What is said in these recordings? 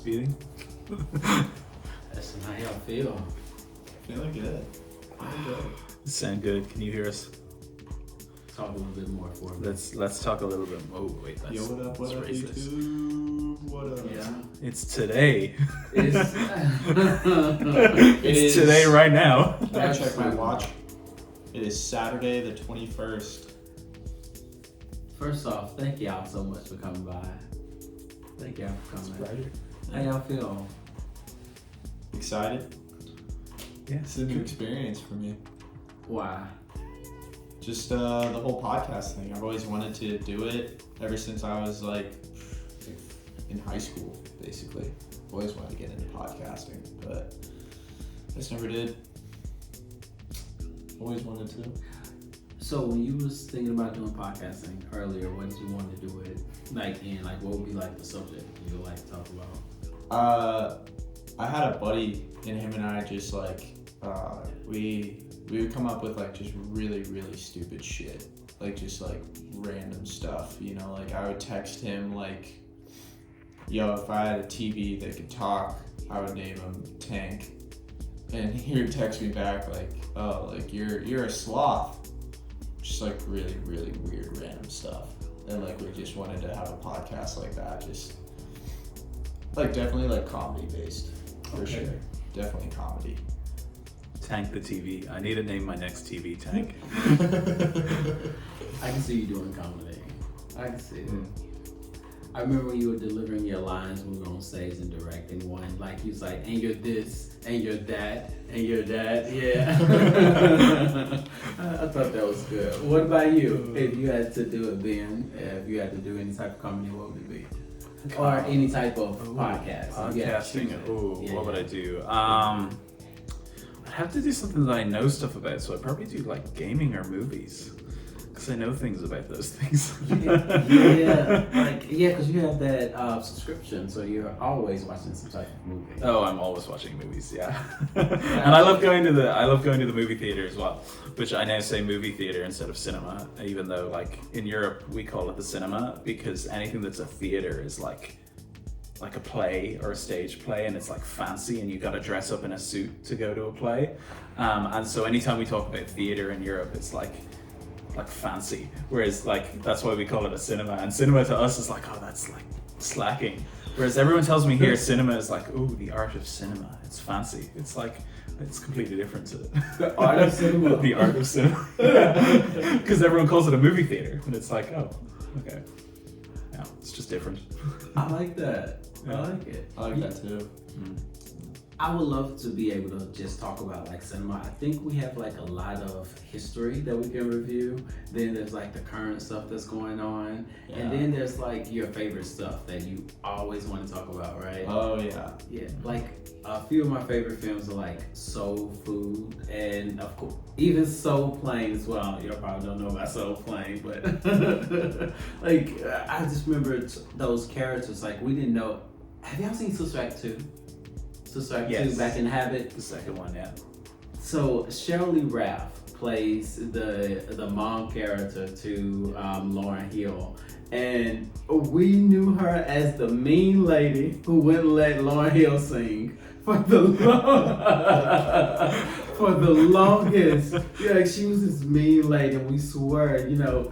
speeding. That's not how y'all feel. Feeling good. Sound good? Can you hear us? Talk a little bit more for me. Let's talk a little bit. Oh wait, that's Yo, what up, racist. YouTube? What up? Yeah. It's today. It's, It's today right now. I check my watch. It is Saturday the 21st. First off, thank y'all so much for coming by. Thank y'all for coming. How y'all feel? Excited? Yeah. It's a new experience for me. Why? Just the whole podcast thing. I've always wanted to do it ever since I was like in high school, basically. Always wanted to get into podcasting, but I just never did. Always wanted to. So when you was thinking about doing podcasting earlier, what did you want to do it? Like what would be like the subject you would like to talk about? I had a buddy, and him and I just like we would come up with like just really, really stupid shit. Like just like random stuff, you know, like I would text him like, yo, if I had a TV that could talk, I would name him Tank. And he would text me back like, oh, like you're a sloth. Just like really, really weird random stuff. And like we just wanted to have a podcast like that, just like definitely like comedy based. For sure. Definitely comedy. Tank the TV. I need to name my next TV Tank. I can see you doing comedy. I can see it. I remember when you were delivering your lines when we were on stage and directing one. Like you was like, and you're this, and you're that, and you're that. Yeah. I thought that was good. What about you? If you had to do it then, if you had to do any type of comedy, what would it be? Or any type of podcast. Podcasting. Yeah. What would I do? I'd have to do something that I know stuff about. So I'd probably do like gaming or movies, because I know things about those things. Because you have that subscription, so you're always watching some type of movie. Oh, I'm always watching movies, yeah. And I love going to the movie theater as well, which I now say movie theater instead of cinema, even though like in Europe we call it the cinema, because anything that's a theater is like a play or a stage play, and it's like fancy and you got to dress up in a suit to go to a play. And so anytime we talk about theater in Europe, it's like fancy, whereas like that's why we call it a cinema, and cinema to us is like, oh, that's like slacking, whereas everyone tells me here cinema is like, oh, the art of cinema, it's fancy. It's like it's completely different to the art of cinema. The art of cinema, because everyone calls it a movie theater, and it's like, oh, okay, yeah, it's just different. I like that. Yeah. I like it. I like that too. I would love to be able to just talk about like cinema. I think we have like a lot of history that we can review. Then there's like the current stuff that's going on. Yeah. And then there's like your favorite stuff that you always want to talk about, right? Oh yeah. Yeah, like a few of my favorite films are like Soul Food, and of course even Soul Plane as well. You probably don't know about Soul Plane, but like I just remember those characters. Like we didn't know. Have y'all seen Sister Act 2? Sister Act 2, Back in Habit. The second one, yeah. So Cheryl Lee Ralph plays the mom character to Lauryn Hill, and we knew her as the mean lady who wouldn't let Lauryn Hill sing for the longest. Yeah, like she was this mean lady, and we swear, you know.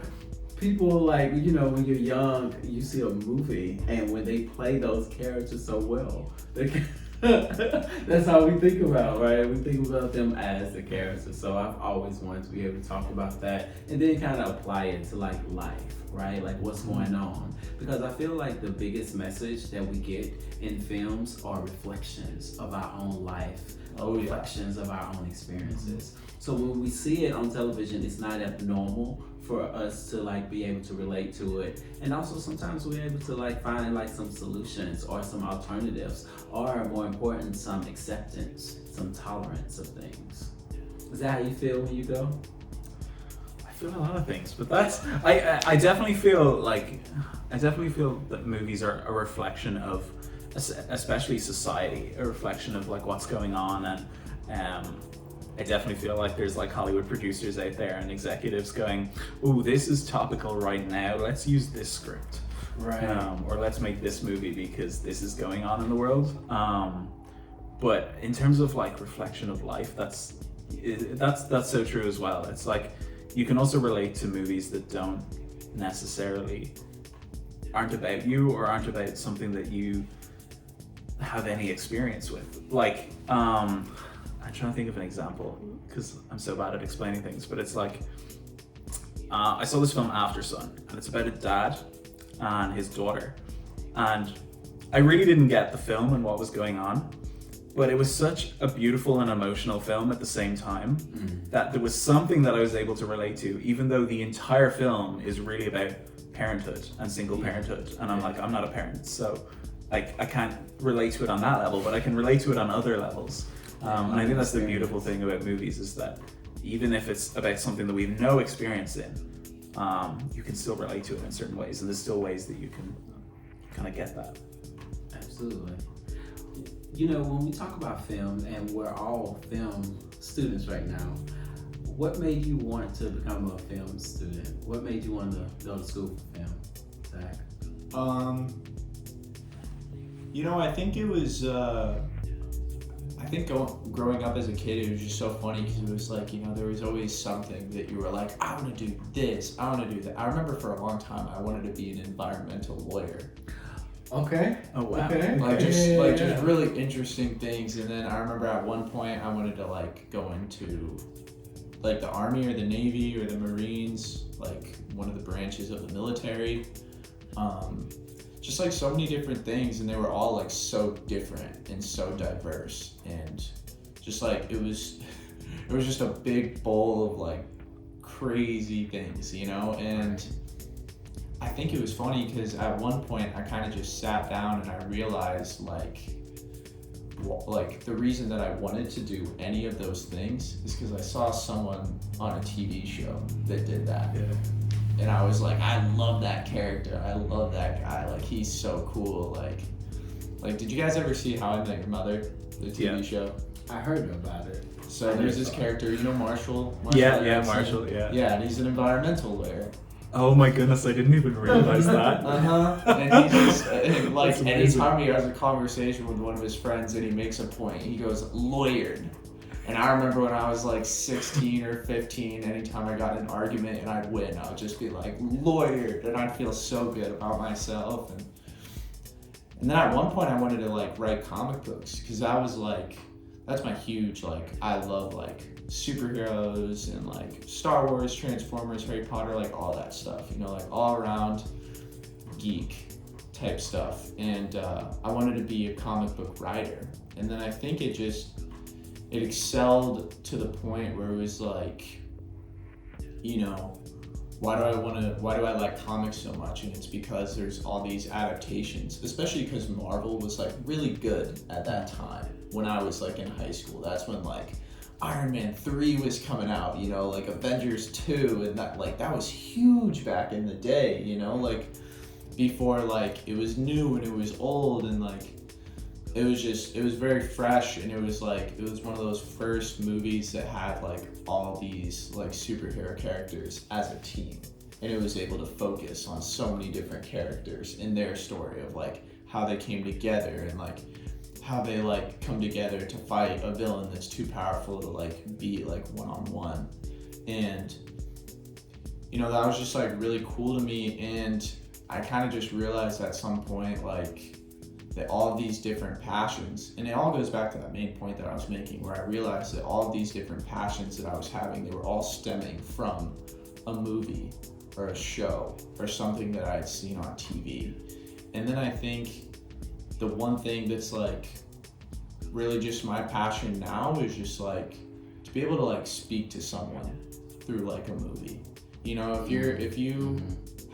People like, you know, when you're young, you see a movie, and when they play those characters so well, that's how we think about, right? We think about them as the characters. So I've always wanted to be able to talk about that, and then kind of apply it to like life, right? Like what's going on. Because I feel like the biggest message that we get in films are reflections of our own life, reflections of our own experiences. So when we see it on television, it's not abnormal for us to like be able to relate to it, and also sometimes we're able to like find like some solutions or some alternatives, or more important, some acceptance, some tolerance of things. Is that how you feel when you go? I feel a lot of things, but that's I definitely feel that movies are a reflection of, especially society, a reflection of like what's going on, and I definitely feel like there's like Hollywood producers out there and executives going, ooh, this is topical right now, let's use this script. Right. Or let's make this movie because this is going on in the world. But in terms of like reflection of life, that's so true as well. It's like you can also relate to movies that don't necessarily aren't about you or aren't about something that you have any experience with. Like I'm trying to think of an example because I'm so bad at explaining things, but it's like I saw this film After Sun, and it's about a dad and his daughter, and I really didn't get the film and what was going on, but it was such a beautiful and emotional film at the same time that there was something that I was able to relate to, even though the entire film is really about parenthood and single parenthood, and I'm like, I'm not a parent, so like I can't relate to it on that level, but I can relate to it on other levels. And I think that's the beautiful thing about movies, is that even if it's about something that we have no experience in, you can still relate to it in certain ways, and there's still ways that you can kind of get that. Absolutely. You know, when we talk about film, and we're all film students right now, what made you want to become a film student? What made you want to go to school for film, Zach? You know, I think it was, I think growing up as a kid, it was just so funny because it was like, you know, there was always something that you were like, I want to do this, I want to do that. I remember for a long time, I wanted to be an environmental lawyer. Okay. Oh wow. Okay. Just really interesting things. And then I remember at one point I wanted to like go into like the Army or the Navy or the Marines, like one of the branches of the military. Just like so many different things, and they were all like so different and so diverse, and just like it was just a big bowl of like crazy things, you know. And I think it was funny because at one point I kind of just sat down and I realized like the reason that I wanted to do any of those things is because I saw someone on a TV show that did that. Yeah. And I was like, I love that character. I love that guy. Like, he's so cool. Like, did you guys ever see How I Met Your Mother, the TV show? I heard about it. So there's this character, you know Marshall? Marshall, yeah. Yeah, and he's an environmental lawyer. Oh my goodness, I didn't even realize that. And he's just, like, anytime he has a conversation with one of his friends and he makes a point, he goes, lawyered. And I remember when I was like 16 or 15, anytime I got in an argument and I'd win, I would just be like, lawyered, and I'd feel so good about myself. And then at one point I wanted to like write comic books, because I was like, that's my huge, like, I love like superheroes and like Star Wars, Transformers, Harry Potter, like all that stuff, you know, like all around geek type stuff. And I wanted to be a comic book writer. And then I think it excelled to the point where it was like, you know, why do I like comics so much? And it's because there's all these adaptations, especially because Marvel was like really good at that time when I was like in high school. That's when like Iron Man 3 was coming out, you know, like Avengers 2, and that was huge back in the day, you know, like before like it was new and it was old, and like it was very fresh, and it was one of those first movies that had like all these like superhero characters as a team, and it was able to focus on so many different characters in their story of like how they came together, and like how they like come together to fight a villain that's too powerful to like be like one-on-one. And you know, that was just like really cool to me, and I kind of just realized at some point like that all of these different passions, and it all goes back to that main point that I was making, where I realized that all of these different passions that I was having, they were all stemming from a movie or a show or something that I had seen on TV. And then I think the one thing that's like really just my passion now is just like to be able to like speak to someone through like a movie. You know, if you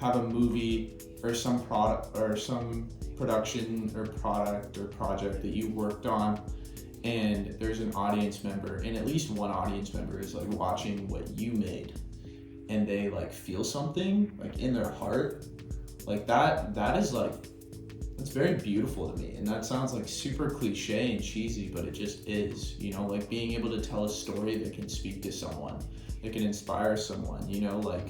have a movie or some product or some production or product or project that you worked on, and there's an audience member, and at least one audience member is like watching what you made, and they like feel something like in their heart, like that is like, that's very beautiful to me. And that sounds like super cliche and cheesy, but it just is, you know, like being able to tell a story that can speak to someone, that can inspire someone, you know, like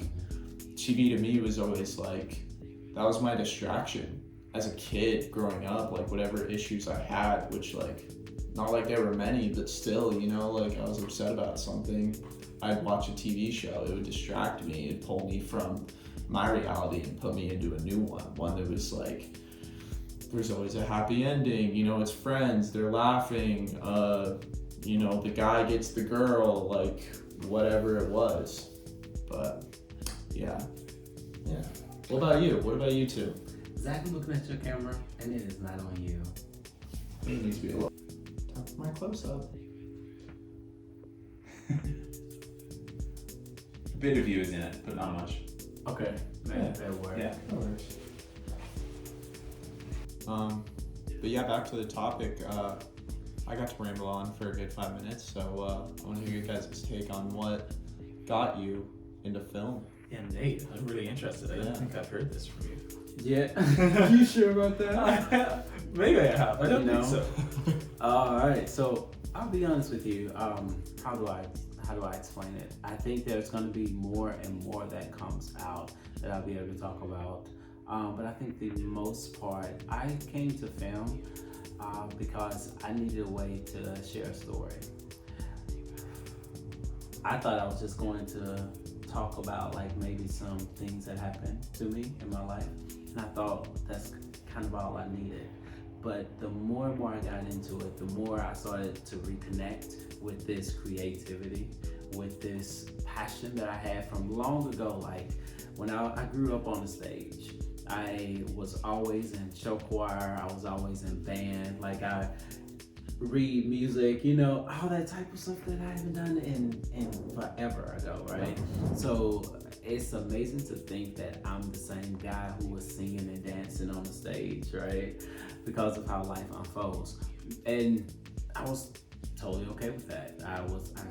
TV to me was always like that was my distraction as a kid growing up. Like whatever issues I had, which like not like there were many, but still, you know, like I was upset about something, I'd watch a TV show. It would distract me. It'd pull me from my reality and put me into a new one that was like, there's always a happy ending, you know, it's friends, they're laughing, you know, the guy gets the girl, like whatever it was. But yeah. What about you two? Zach, I'm looking at your camera, and it is not on you. It needs to be a little. That's my close up. A bit of you is in it, but not much. Okay, that works. Yeah. That works. But yeah, back to the topic. I got to ramble on for a good 5 minutes, so I want to hear your guys' take on what got you into film. Yeah, Nate, I'm really interested. I don't think I've heard this from you. Yeah. You sure about that? Maybe I have. I don't think so. All right. So I'll be honest with you. How do I explain it? I think there's going to be more and more that comes out that I'll be able to talk about. But I think the most part, I came to film because I needed a way to share a story. I thought I was just going to talk about like maybe some things that happened to me in my life, and I thought that's kind of all I needed. But the more and more I got into it, the more I started to reconnect with this creativity, with this passion that I had from long ago. Like when I grew up on the stage, I was always in show choir, I was always in band, like I read music, you know, all that type of stuff that I haven't done in forever ago, right? So it's amazing to think that I'm the same guy who was singing and dancing on the stage, right? Because of how life unfolds. And I was totally okay with that. I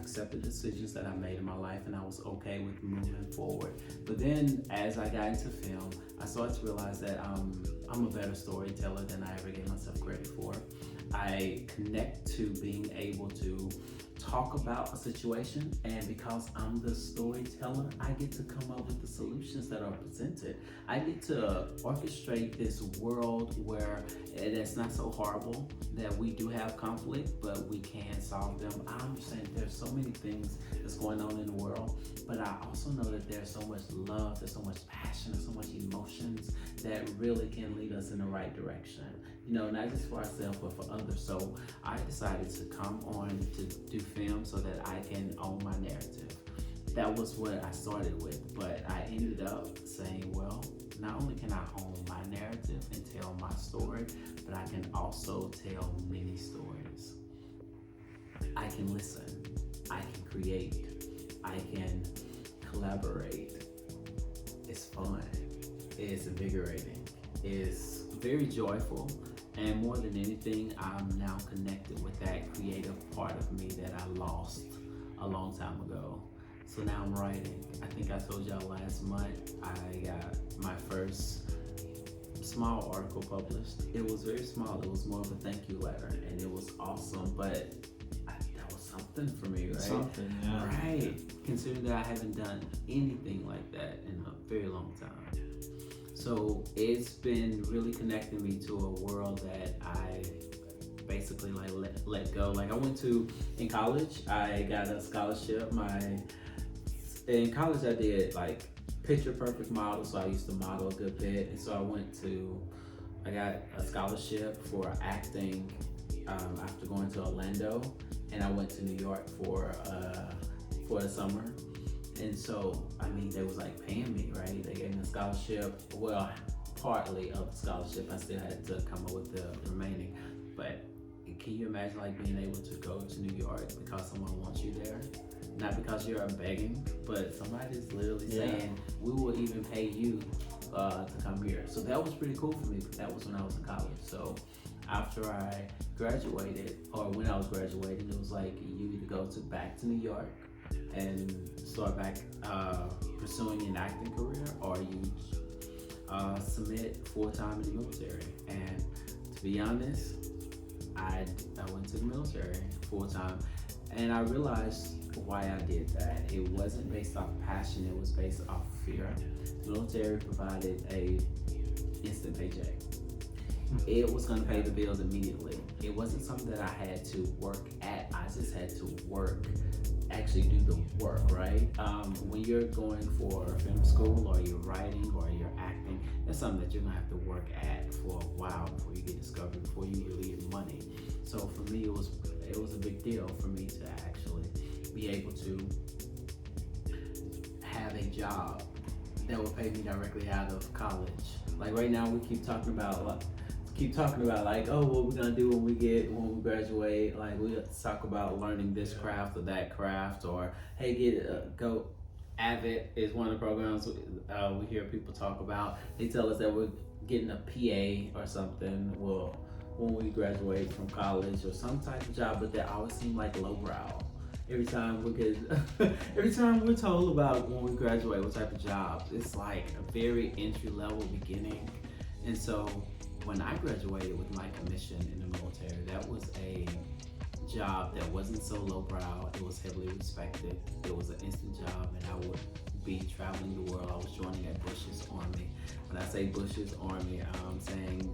accepted decisions that I made in my life, and I was okay with moving forward. But then as I got into film, I started to realize that I'm a better storyteller than I ever gave myself credit for. I connect to being able to talk about a situation, and because I'm the storyteller, I get to come up with the solutions that are presented. I get to orchestrate this world where it's not so horrible, that we do have conflict, but we can solve them. I understand there's so many things that's going on in the world, but I also know that there's so much love, there's so much passion, there's so much emotions that really can lead us in the right direction. You know, not just for ourselves, but for others. So I decided to come on to do film so that I can own my narrative. That was what I started with, but I ended up saying, well, not only can I own my narrative and tell my story, but I can also tell many stories. I can listen, I can create, I can collaborate. It's fun, it's invigorating, it's very joyful. And more than anything, I'm now connected with that creative part of me that I lost a long time ago. So now I'm writing. I think I told y'all last month I got my first small article published. It was very small. It was more of a thank you letter, and it was awesome. But that was something for me, right? Something, yeah. Right. Considering that I haven't done anything like that in a very long time. So it's been really connecting me to a world that I basically like let go. Like in college, I got a scholarship. In college I did like picture perfect model, so I used to model a good bit. And so I got a scholarship for acting after going to Orlando, and I went to New York for the summer. And so, I mean, they was like paying me, right? They gave me a scholarship. Well, partly of the scholarship. I still had to come up with the remaining. But can you imagine like being able to go to New York because someone wants you there? Not because you're begging, but somebody's literally saying, we will even pay you to come here. So that was pretty cool for me. That was when I was in college. So after I graduated, or when I was graduating, it was like you either go back to New York and start back pursuing an acting career, or you submit full-time in the military. And to be honest, I went to the military full-time, and I realized why I did that. It wasn't based off passion, it was based off fear. The military provided a instant paycheck. It was going to pay the bills immediately. It wasn't something that I had to work at. I just had to actually do the work, right? When you're going for film school or you're writing or you're acting, that's something that you're going to have to work at for a while before you get discovered, before you really get money. So for me, it was a big deal for me to actually be able to have a job that would pay me directly out of college. Like right now, we keep talking about like, oh, what we're gonna do when we graduate. Like we talk about learning this craft or that craft, or hey, go. Avid is one of the programs we hear people talk about. They tell us that we're getting a PA or something. Well, when we graduate from college or some type of job, but that always seem like lowbrow. Every time we're told about when we graduate what type of job, it's like a very entry level beginning. And so when I graduated with my commission in the military, that was a job that wasn't so lowbrow. It was heavily respected. It was an instant job, and I would be traveling the world. I was joining at Bush's army. When I say Bush's army, I'm saying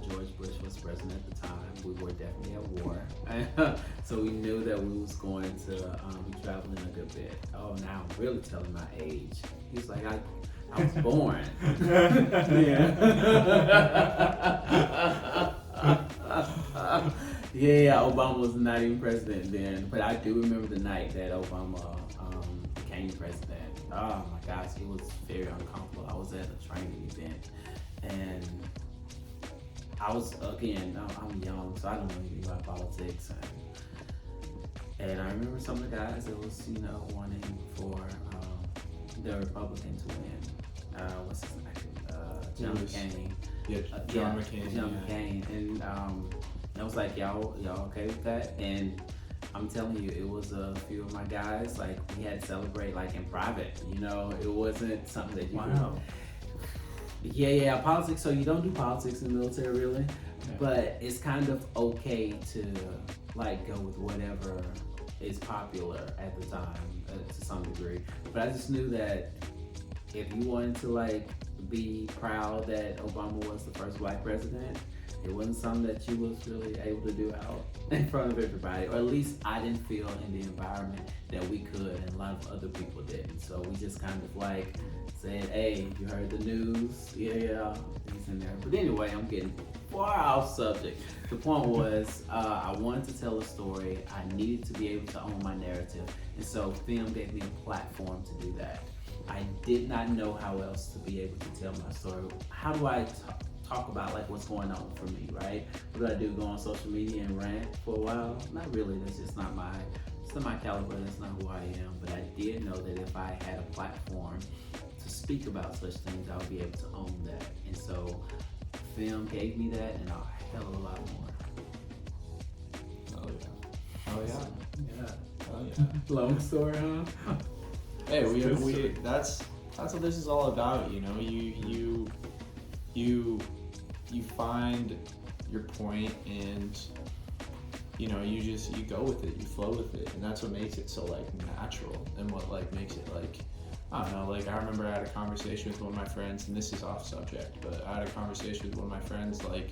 George Bush was president at the time. We were definitely at war, so we knew that we was going to be traveling a good bit. Oh, now I'm really telling my age. He's like, I was born. Yeah, Obama was not even president then, but I do remember the night that Obama became president. Oh my gosh, it was very uncomfortable. I was at a training event, and I was, again, I'm young, so I don't know anything about politics, and I remember some of the guys that was, wanting for the Republican to win. What's his name? John McCain. Yeah, John McCain. John McCain, and I was like, y'all okay with that? And I'm telling you, it was a few of my guys, like, we had to celebrate, like, in private, it wasn't something that you Wow. Yeah, politics, so you don't do politics in the military, really, but it's kind of okay to, like, go with whatever is popular at the time, to some degree, but I just knew that if you wanted to, like, be proud that Obama was the first black president, it wasn't something that you was really able to do out in front of everybody, or at least I didn't feel in the environment that we could, and a lot of other people didn't. So we just kind of like said, hey, you heard the news? Yeah, he's in there. But anyway, I'm getting far off subject. The point was, I wanted to tell a story. I needed to be able to own my narrative, and so film gave me a platform to do that. I did not know how else to be able to tell my story. How do I talk about like what's going on for me, right? What do I do? Go on social media and rant for a while? Not really. That's just not my caliber. That's not who I am. But I did know that if I had a platform to speak about such things, I would be able to own that. And so film gave me that and a hell of a lot more. Oh yeah. Yeah. Oh yeah. Long story, huh? Hey, we that's what this is all about, you find your point, and you go with it, you flow with it, and that's what makes it so like natural, and what like makes it like, I don't know, like I remember I had a conversation with one of my friends, and this is off subject, but I had a conversation with one of my friends, like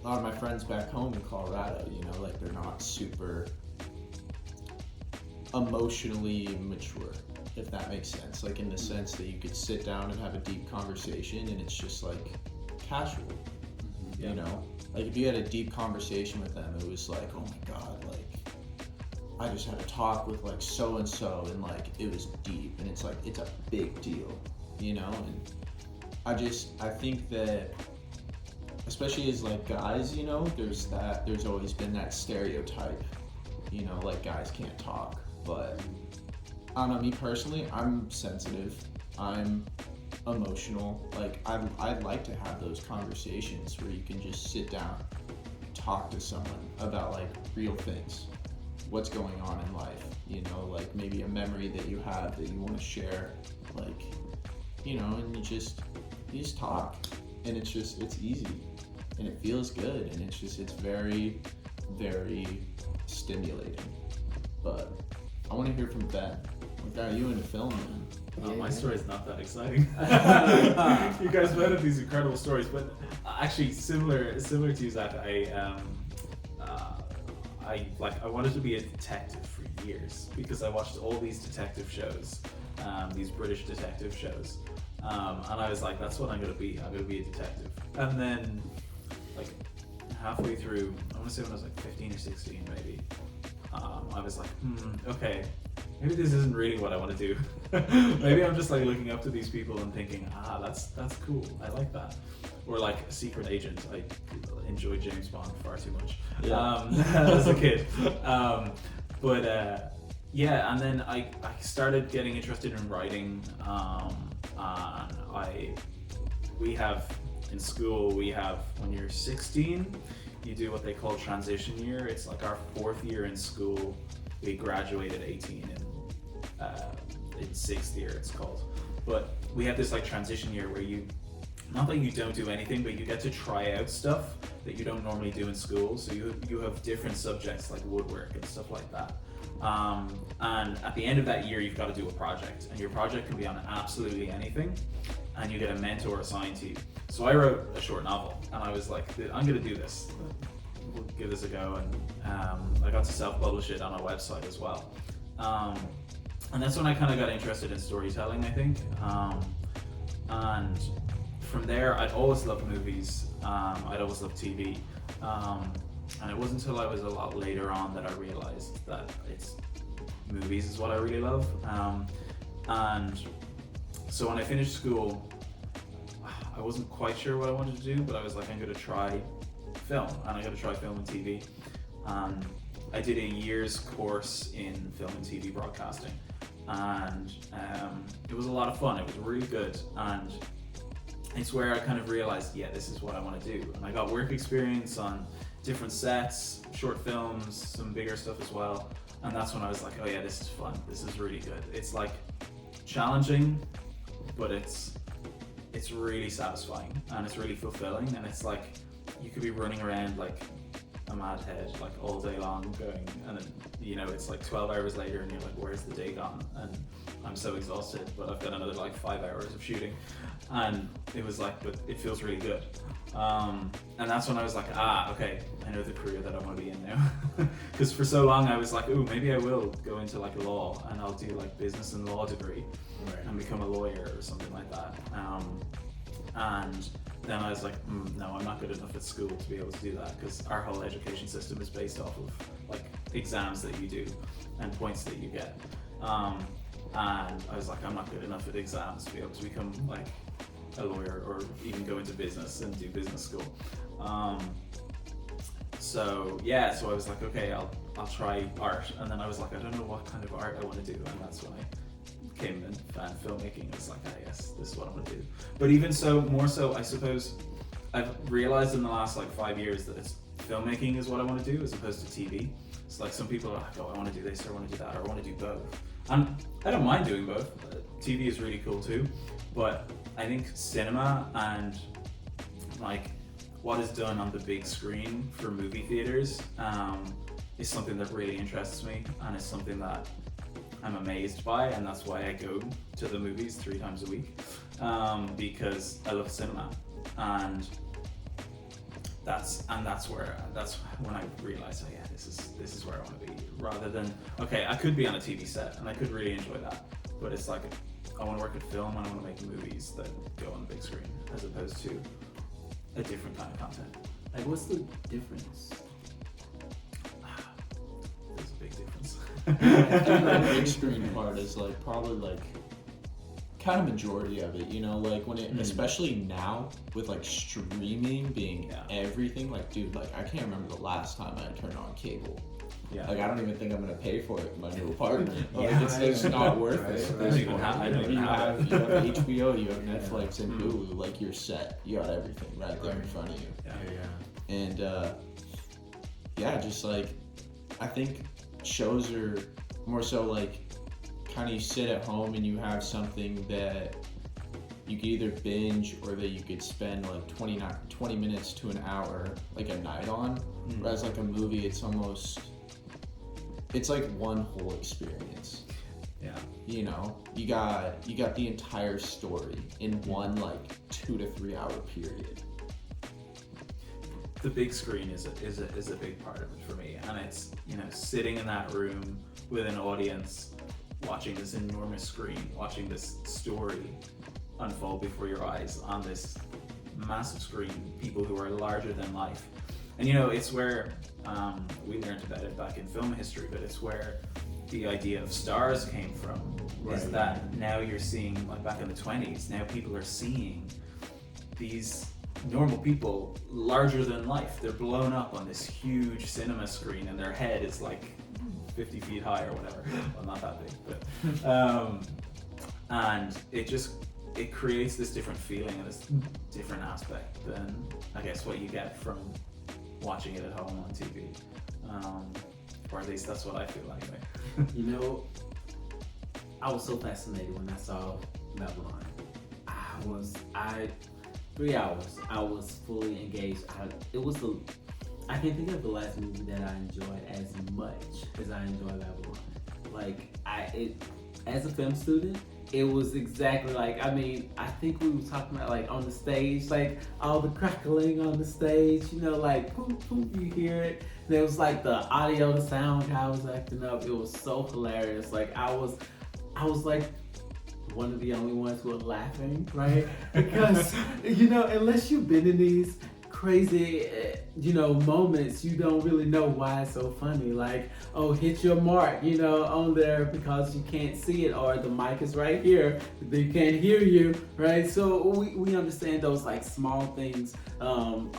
a lot of my friends back home in Colorado, like they're not super emotionally mature, if that makes sense, like in the sense that you could sit down and have a deep conversation and it's just like casual, like if you had a deep conversation with them, it was like, oh my god, like I just had a talk with like so and so, and like it was deep, and it's like it's a big deal, and I think that especially as like guys, there's always been that stereotype, like guys can't talk. But I don't know, me personally, I'm sensitive, I'm emotional, like I'd like to have those conversations where you can just sit down, talk to someone about like real things, what's going on in life, like maybe a memory that you have that you want to share, like, and you just talk, and it's easy, and it feels good, and it's very, very stimulating. But I want to hear from Ben. Got you into film, man. Oh, my story is not that exciting. You guys both have these incredible stories, but actually similar to you, Zach. I wanted to be a detective for years because I watched all these detective shows, these British detective shows, and I was like, that's what I'm gonna be. I'm gonna be a detective. And then, like halfway through, I want to say when I was like 15 or 16, maybe, I was like, okay. Maybe this isn't really what I want to do. Maybe I'm just like looking up to these people and thinking, that's cool. I like that. Or like a secret agent. I enjoyed James Bond far too much as a kid. Yeah, and then I started getting interested in writing. In school, when you're 16, you do what they call transition year. It's like our 4th year in school. We graduate at 18 in 6th year it's called. But we have this like transition year where not that you don't do anything, but you get to try out stuff that you don't normally do in school. So you have different subjects like woodwork and stuff like that. And at the end of that year, you've got to do a project, and your project can be on absolutely anything, and you get a mentor assigned to you. So I wrote a short novel, and I was like, I'm gonna do this. We'll give this a go, and I got to self-publish it on a website as well. And that's when I kind of got interested in storytelling, I think. And from there, I'd always loved movies. I'd always loved TV. And it wasn't until I was a lot later on that I realized that movies is what I really love. And so when I finished school, I wasn't quite sure what I wanted to do, but I was like, I'm going to try film, and I'm going to try film and TV. I did a year's course in film and TV broadcasting, and it was a lot of fun. It was really good, and it's where I kind of realized, yeah, this is what I want to do. And I got work experience on different sets, short films, some bigger stuff as well. And that's when I was like, oh yeah, this is fun. This is really good. It's like challenging, but it's really satisfying, and it's really fulfilling. And it's like you could be running around like a mad head like all day long going, and then it's like 12 hours later and you're like, where's the day gone? And I'm so exhausted, but I've got another like 5 hours of shooting. And it was like, but it feels really good. And that's when I was like, okay, I know the career that I want to be in now. Because for so long I was like, ooh, maybe I will go into like law, and I'll do like business and law degree, right, and become a lawyer or something like that. And then I was like, no, I'm not good enough at school to be able to do that, because our whole education system is based off of like exams that you do and points that you get. And I was like, I'm not good enough at exams to be able to become like a lawyer or even go into business and do business school. So I was like, okay, I'll try art. And then I was like, I don't know what kind of art I want to do, and that's when I came and found filmmaking. It's like, yes, this is what I want to do. But even so, more so, I suppose I've realized in the last like 5 years that it's filmmaking is what I want to do as opposed to TV. It's like some people are like, oh, I want to do this, or I want to do that, or I want to do both. And I don't mind doing both. TV is really cool too, but I think cinema and like what is done on the big screen for movie theaters is something that really interests me, and it's something that I'm amazed by, and that's why I go to the movies 3 times a week, because I love cinema, and that's when I realized, oh yeah, this is where I want to be, rather than, okay, I could be on a TV set and I could really enjoy that, but it's like I want to work at film and I want to make movies that go on the big screen as opposed to a different kind of content. Like, what's the difference? There's a big difference. I think the big screen part is like probably like kind of majority of it, like when it, especially now with like streaming being everything, like dude, like I can't remember the last time I turned on cable. Yeah. Like I don't even think I'm gonna pay for it in my new apartment. Like it's not worth it. You have HBO, you have Netflix and Hulu, like you're set. You got everything right there in front of you. Yeah. And just like I think shows are more so like kind of you sit at home and you have something that you could either binge or that you could spend like 20 minutes to an hour like a night on. Whereas like a movie, it's like one whole experience. Yeah. You know, you got the entire story in one like 2 to 3 hour period. The big screen is a big part of it for me, and it's, you know, sitting in that room with an audience, watching this enormous screen, watching this story unfold before your eyes on this massive screen, people who are larger than life. And you know, it's where we learned about it back in film history, but it's where the idea of stars came from. Right. Is that now you're seeing, like back in the 20s, now people are seeing these normal people larger than life. They're blown up on this huge cinema screen, and their head is like 50 feet high or whatever. Well, not that big, but and it creates this different feeling and this different aspect than, I guess, what you get from watching it at home on TV, or at least that's what I feel anyway. You know, I was so fascinated when I saw Babylon. 3 hours. I was fully engaged. I can't think of the last movie that I enjoyed as much as I enjoyed Babylon. Like, as a film student, it was exactly like, I mean, I think we were talking about like on the stage, like all the crackling on the stage, you know, like poof, poof, you hear it. And it was like the audio, the sound guy was acting up. It was so hilarious. Like I was like one of the only ones who were laughing, right? Because, you know, unless you've been in these crazy, you know, moments, you don't really know why it's so funny. Like, oh, hit your mark, you know, on there because you can't see it, or the mic is right here, they can't hear you, right? So we understand those like small things on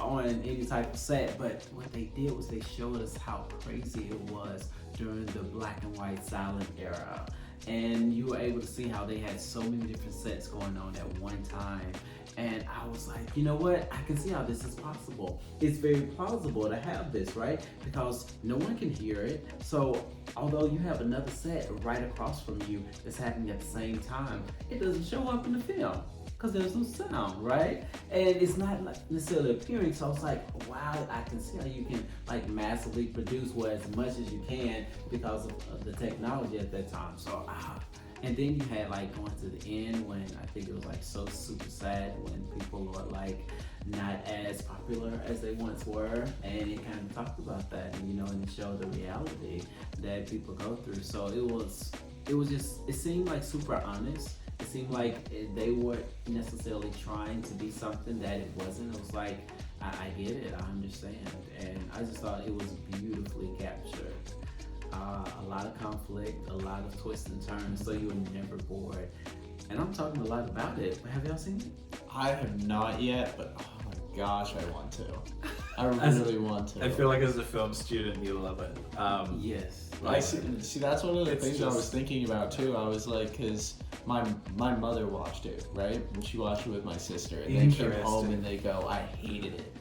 any type of set, but what they did was they showed us how crazy it was during the black and white silent era. And you were able to see how they had so many different sets going on at one time. And I was like, you know what? I can see how this is possible. It's very plausible to have this, right? Because no one can hear it. So although you have another set right across from you that's happening at the same time, it doesn't show up in the film because there's no sound, right? And it's not necessarily appearing. So I was like, wow, I can see how you can like massively produce as much as you can because of the technology at that time. So and then you had like going to the end when I think it was like so super sad when people were like not as popular as they once were, and it kind of talked about that, and you know, and it showed the reality that people go through. So it seemed like super honest. It seemed like they weren't necessarily trying to be something that it wasn't. It was like, I get it, I understand, and I just thought it was beautifully captured. A lot of conflict, a lot of twists and turns, so you were never bored. And I'm talking a lot about it, but have y'all seen it? I have not yet, but oh my gosh, I want to. I really want to. I feel like as a film student, you love it. Yes. I see, that's one of the things I was thinking about too. I was like, because my mother watched it, right? And she watched it with my sister, and they came home and they go, I hated it.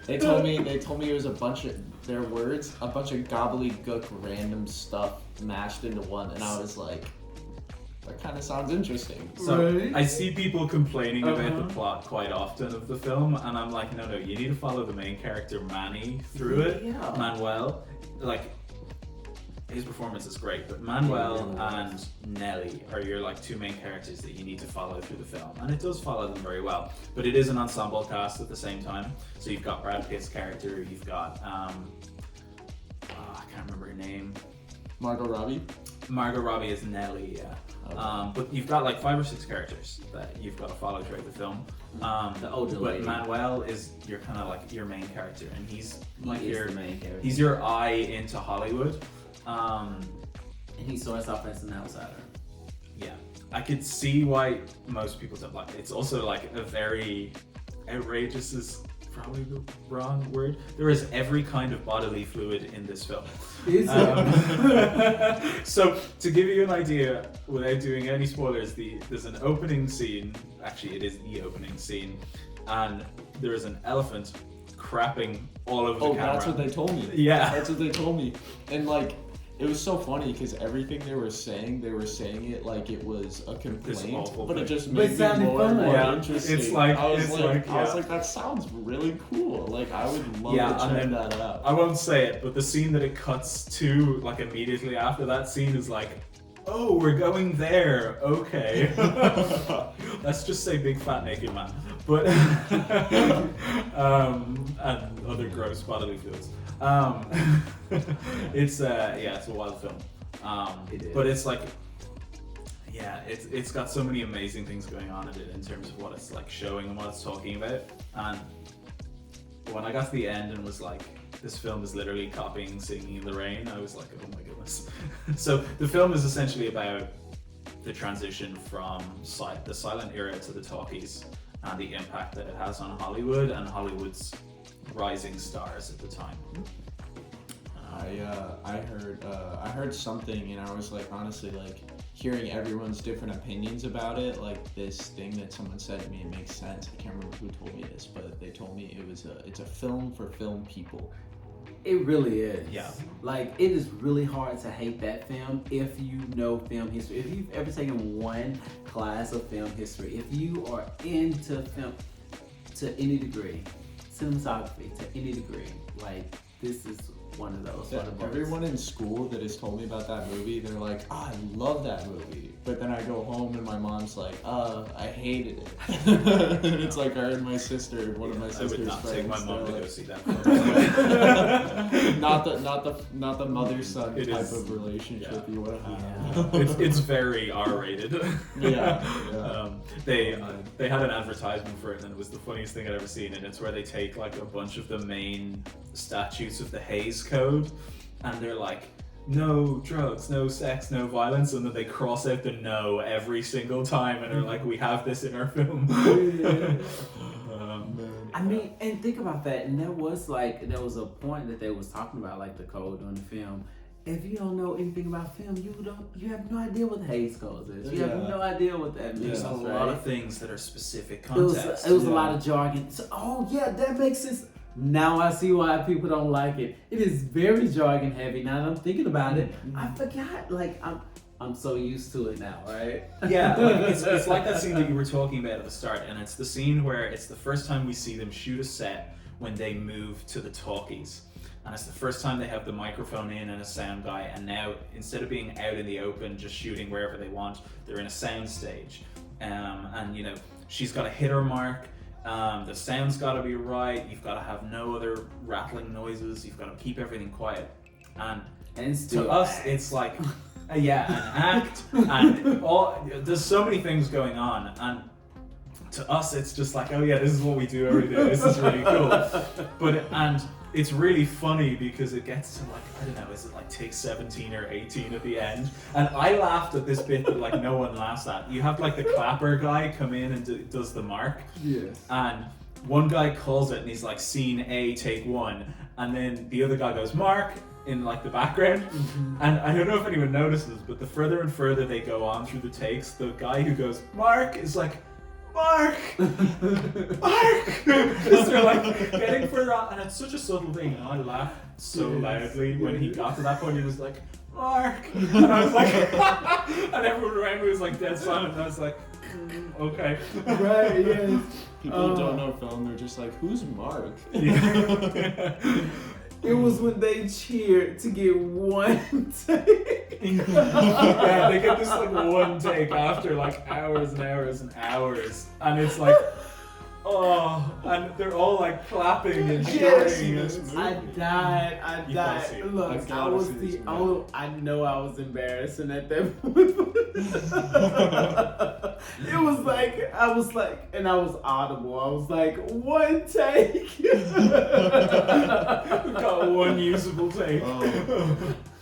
They told me it was a bunch of gobbledygook random stuff mashed into one, and I was like, that kind of sounds interesting. So right? I see people complaining about the plot quite often of the film, and I'm like, no, you need to follow the main character Manny through it. Yeah. Manuel, like, his performance is great, but Manuel and Nelly are your like two main characters that you need to follow through the film, and it does follow them very well. But it is an ensemble cast at the same time. So you've got Brad Pitt's character, you've got I can't remember her name. Margot Robbie. Margot Robbie is Nelly, yeah. Okay. But you've got like 5 or 6 characters that you've got to follow throughout the film. The older lady. But Manuel is your kind of like your main character, and he's like the main character. He's your eye into Hollywood. And he starts off as an outsider. Yeah, I could see why most people don't like it. It's also like a very outrageous is probably the wrong word. There is every kind of bodily fluid in this film. So to give you an idea, without doing any spoilers, there's an opening scene. Actually, it is the opening scene, and there is an elephant crapping all over the camera. Oh, that's what they told me. Yeah, that's what they told me, and like. It was so funny because everything they were saying it like it was a complaint, but it just made me more and more interesting. I was like, that sounds really cool. Like, I would love to check that out. I won't say it, but the scene that it cuts to, like immediately after that scene, is like, oh, we're going there. Okay. Let's just say big fat naked man. But and other gross bodily fluids. It's a wild film. It is. But it's like, yeah, it's got so many amazing things going on in it in terms of what it's like showing and what it's talking about. And when I got to the end and was like, this film is literally copying Singing in the Rain, I was like, oh my goodness. So the film is essentially about the transition from the silent era to the talkies and the impact that it has on Hollywood and Hollywood's rising stars at the time. I heard something, and I was like, honestly, like, hearing everyone's different opinions about it, like this thing that someone said to me, it makes sense. I can't remember who told me this, but they told me it's a film for film people. It really is. Yeah. Like, it is really hard to hate that film if you know film history. If you've ever taken one class of film history, if you are into film to any degree, cinematography to any degree, like, this is one of those. Yeah, everyone in school that has told me about that movie, they're like, I love that movie. But then I go home and my mom's like, I hated it. And it's like her and my sister, one of my sister's friends. I would not take my mom to go see that film. not the mother-son It type is, of relationship yeah. you want to have. It's very R-rated. Yeah. They had an advertisement for it, and it was the funniest thing I'd ever seen. And it's where they take like a bunch of the main statutes of the Hays Code, and they're like, no drugs, no sex, no violence, and then they cross out the no every single time, and they're like, we have this in our film. I mean, and think about that, and there was a point that they was talking about, like, the code on the film. If you don't know anything about film, you have no idea what the Hays Code is. You have no idea what that means. There's a lot of things that are specific It was context. a lot of jargon. So, that makes sense. Now I see why people don't like it. It is very jargon heavy. Now that I'm thinking about it, I forgot. Like, I'm so used to it now, right? Yeah, like, it's like that scene that you were talking about at the start, and it's the scene where it's the first time we see them shoot a set when they move to the talkies. And it's the first time they have the microphone in and a sound guy, and now instead of being out in the open just shooting wherever they want, they're in a sound stage. And you know, she's got to hit her mark. The sound's got to be right. You've got to have no other rattling noises. You've got to keep everything quiet. And to us, it's like, an act, and there's so many things going on. And to us, it's just like, oh yeah, this is what we do every day. This is really cool. And it's really funny because it gets to, like, I don't know, is it like take 17 or 18 at the end? And I laughed at this bit that like no one laughs at. You have like the clapper guy come in and does the mark. Yes. And one guy calls it and he's like, scene A, take one. And then the other guy goes, mark, in like the background. Mm-hmm. And I don't know if anyone notices, but the further and further they go on through the takes, the guy who goes, mark, is like, Mark! Mark! Because they're like getting further on, and it's such a subtle thing. And I laughed so loudly when he got to that point. He was like, Mark! And I was like, and everyone around me was like dead silent. And I was like, okay. Right, yes. People don't know film, they're just like, who's Mark? Yeah. It was when they cheered to get one take. Yeah, they get this like one take after like hours and hours and hours, and it's like, oh, and they're all like clapping and cheering. I died. Look, I was I know I was embarrassing at that point. It was like, I was audible. I was like, one take. We got one usable take.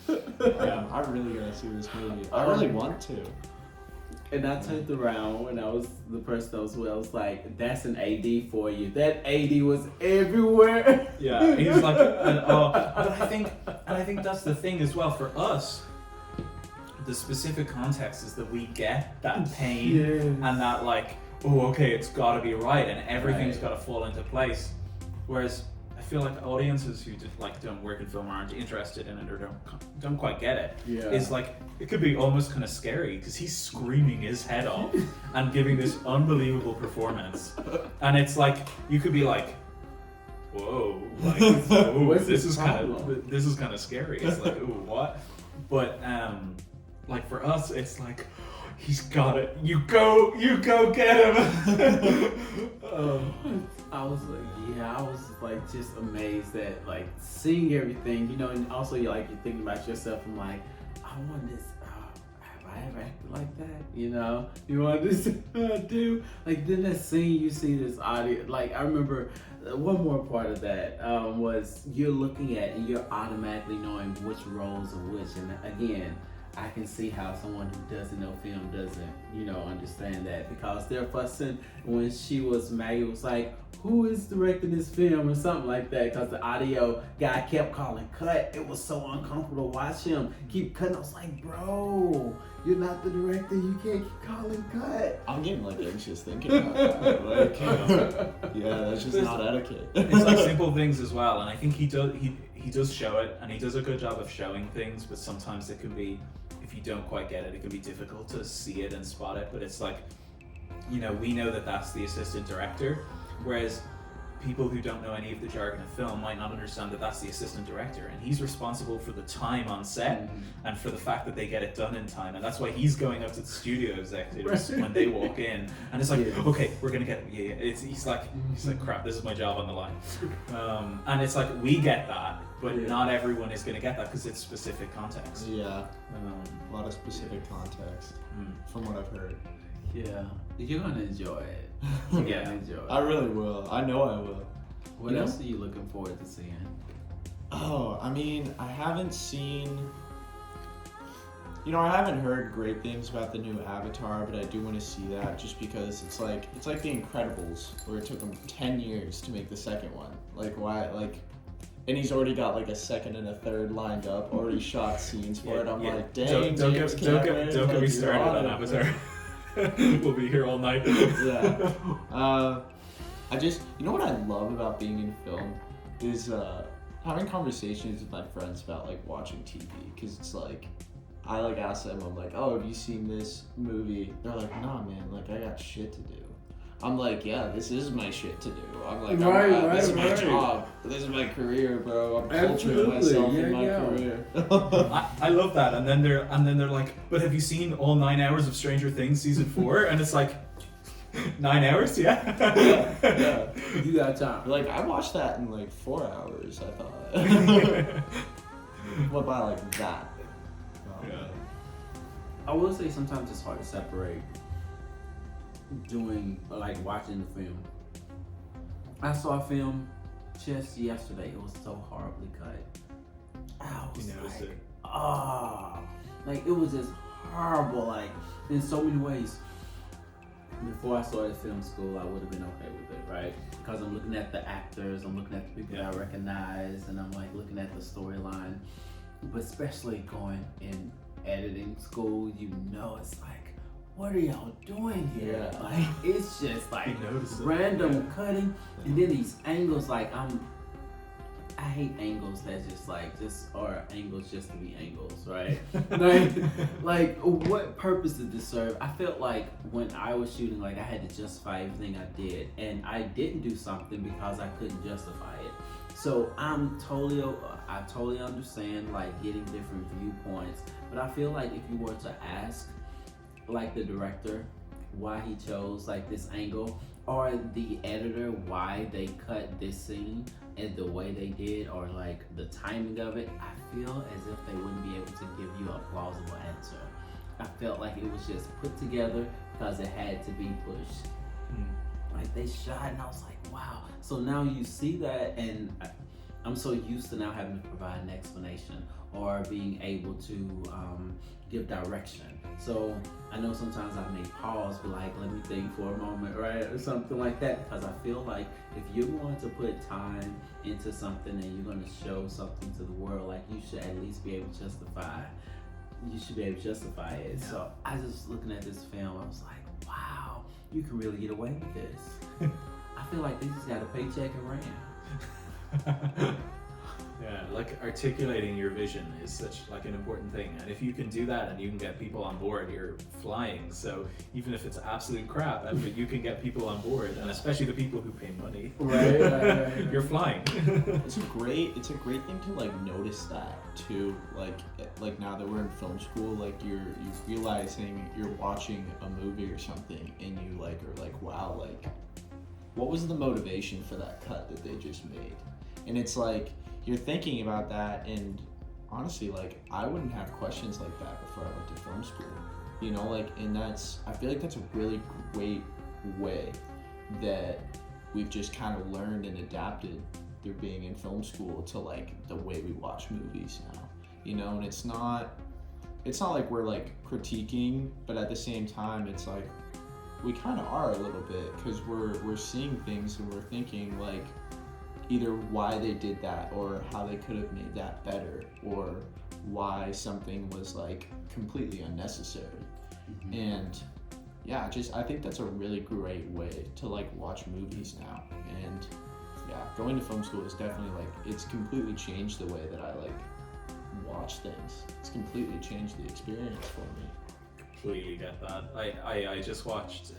I really gotta see this movie. I really want to. And I turned around when I was the person that was with. I was like, "That's an AD for you." That AD was everywhere. Yeah, he's like, but I think that's the thing as well for us. The specific context is that we get that pain and that like, oh, okay, it's got to be right, and everything's got to fall into place. Whereas I feel like audiences who just like don't work in film or aren't interested in it or don't quite get it. Yeah. Is like, it could be almost kind of scary because he's screaming his head off and giving this unbelievable performance, and it's like you could be like, whoa, like, oh, this is kind of scary. It's like, ooh, what? But like for us, it's like, he's got it. You go get him. I was like just amazed at like seeing everything, you know, and also you're thinking about yourself and like, I want this. Have I ever acted like that? You know, you want this to do like then that scene you see this audio. Like I remember one more part of that was you're looking at and you're automatically knowing which roles are which, and again. I can see how someone who doesn't know film doesn't, you know, understand that because they're fussing when Maggie was like, who is directing this film or something like that because the audio guy kept calling cut. It was so uncomfortable to watch him keep cutting. I was like, bro, you're not the director. You can't keep calling cut. I'm getting like anxious thinking about that. Like, yeah, that's just not etiquette. It's like simple things as well, and I think he does show it, and he does a good job of showing things, but sometimes it can be, if you don't quite get it, it can be difficult to see it and spot it. But it's like, you know, we know that that's the assistant director, whereas people who don't know any of the jargon of film might not understand that that's the assistant director, and he's responsible for the time on set and for the fact that they get it done in time, and that's why he's going up to the studio executives when they walk in, and it's like, okay, we're gonna get it. He's like, crap, this is my job on the line, and it's like we get that, but not everyone is gonna get that because it's specific context. Yeah, a lot of specific context from what I've heard. Yeah, you're gonna enjoy it. Yeah, enjoy it. I really will. I know I will. What else are you looking forward to seeing? Oh, I mean, I haven't heard great things about the new Avatar, but I do want to see that just because it's like The Incredibles, where it took them 10 years to make the second one. Like, why? Like, and he's already got like a second and a third lined up, already shot scenes for it. I'm like, dang, don't get me started on Avatar. We'll be here all night. Yeah. You know what I love about being in film is having conversations with my friends about like watching TV, because it's like I like ask them, I'm like, oh, have you seen this movie? They're like, nah, man, like I got shit to do. I'm like, yeah, this is my shit to do. I'm like, this is my job. This is my career, bro. I'm culturing myself in my career. I love that. And then they're like, but have you seen all 9 hours of Stranger Things season 4? And it's like, 9 hours? Yeah. You got time. Like, I watched that in like 4 hours, I thought. What by like that? Yeah. I will say sometimes it's hard to separate watching the film. I saw a film just yesterday. It was so horribly cut. I was like, it was just horrible, like in so many ways. Before I started film school, I would have been okay with it, right? Because I'm looking at the actors, I'm looking at the people that I recognize, and I'm like looking at the storyline. But especially going in editing school, you know, it's like, what are y'all doing here? Yeah. Like, it's just like random cutting, and then these angles. Like, I hate angles that are angles just to be angles, right? like, what purpose did this serve? I felt like when I was shooting, like I had to justify everything I did, and I didn't do something because I couldn't justify it. So I totally understand like getting different viewpoints, but I feel like if you were to ask like the director why he chose like this angle, or the editor why they cut this scene and the way they did, or like the timing of it, I feel as if they wouldn't be able to give you a plausible answer. I felt like it was just put together because it had to be pushed. Like they shot and I was like, wow. So now you see that, and I'm so used to now having to provide an explanation or being able to give direction. So I know sometimes I may pause, be like, let me think for a moment, right? Or something like that, because I feel like if you're going to put time into something and you're going to show something to the world, like you should at least be able to justify. You should be able to justify it. Yeah. So I just looking at this film, I was like, wow, you can really get away with this. I feel like they just got a paycheck and ran. Yeah, like articulating your vision is such like an important thing, and if you can do that and you can get people on board, you're flying. So even if it's absolute crap, but you can get people on board, and especially the people who pay money, Right. you're flying. It's a great thing to like notice that too. Like now that we're in film school, like you're realizing you're watching a movie or something, and you like are like, wow, like what was the motivation for that cut that they just made? And it's like you're thinking about that, and honestly, like I wouldn't have questions like that before I went to film school. You know, like, and I feel like that's a really great way that we've just kind of learned and adapted through being in film school to like the way we watch movies now. You know, and it's not like we're like critiquing, but at the same time, it's like we kind of are a little bit, because we're seeing things and we're thinking like either why they did that or how they could have made that better, or why something was like completely unnecessary. And yeah, I think that's a really great way to like watch movies now. And yeah, going to film school is definitely like, it's completely changed the way that I like watch things. It's completely changed the experience for me. Completely get that. I just watched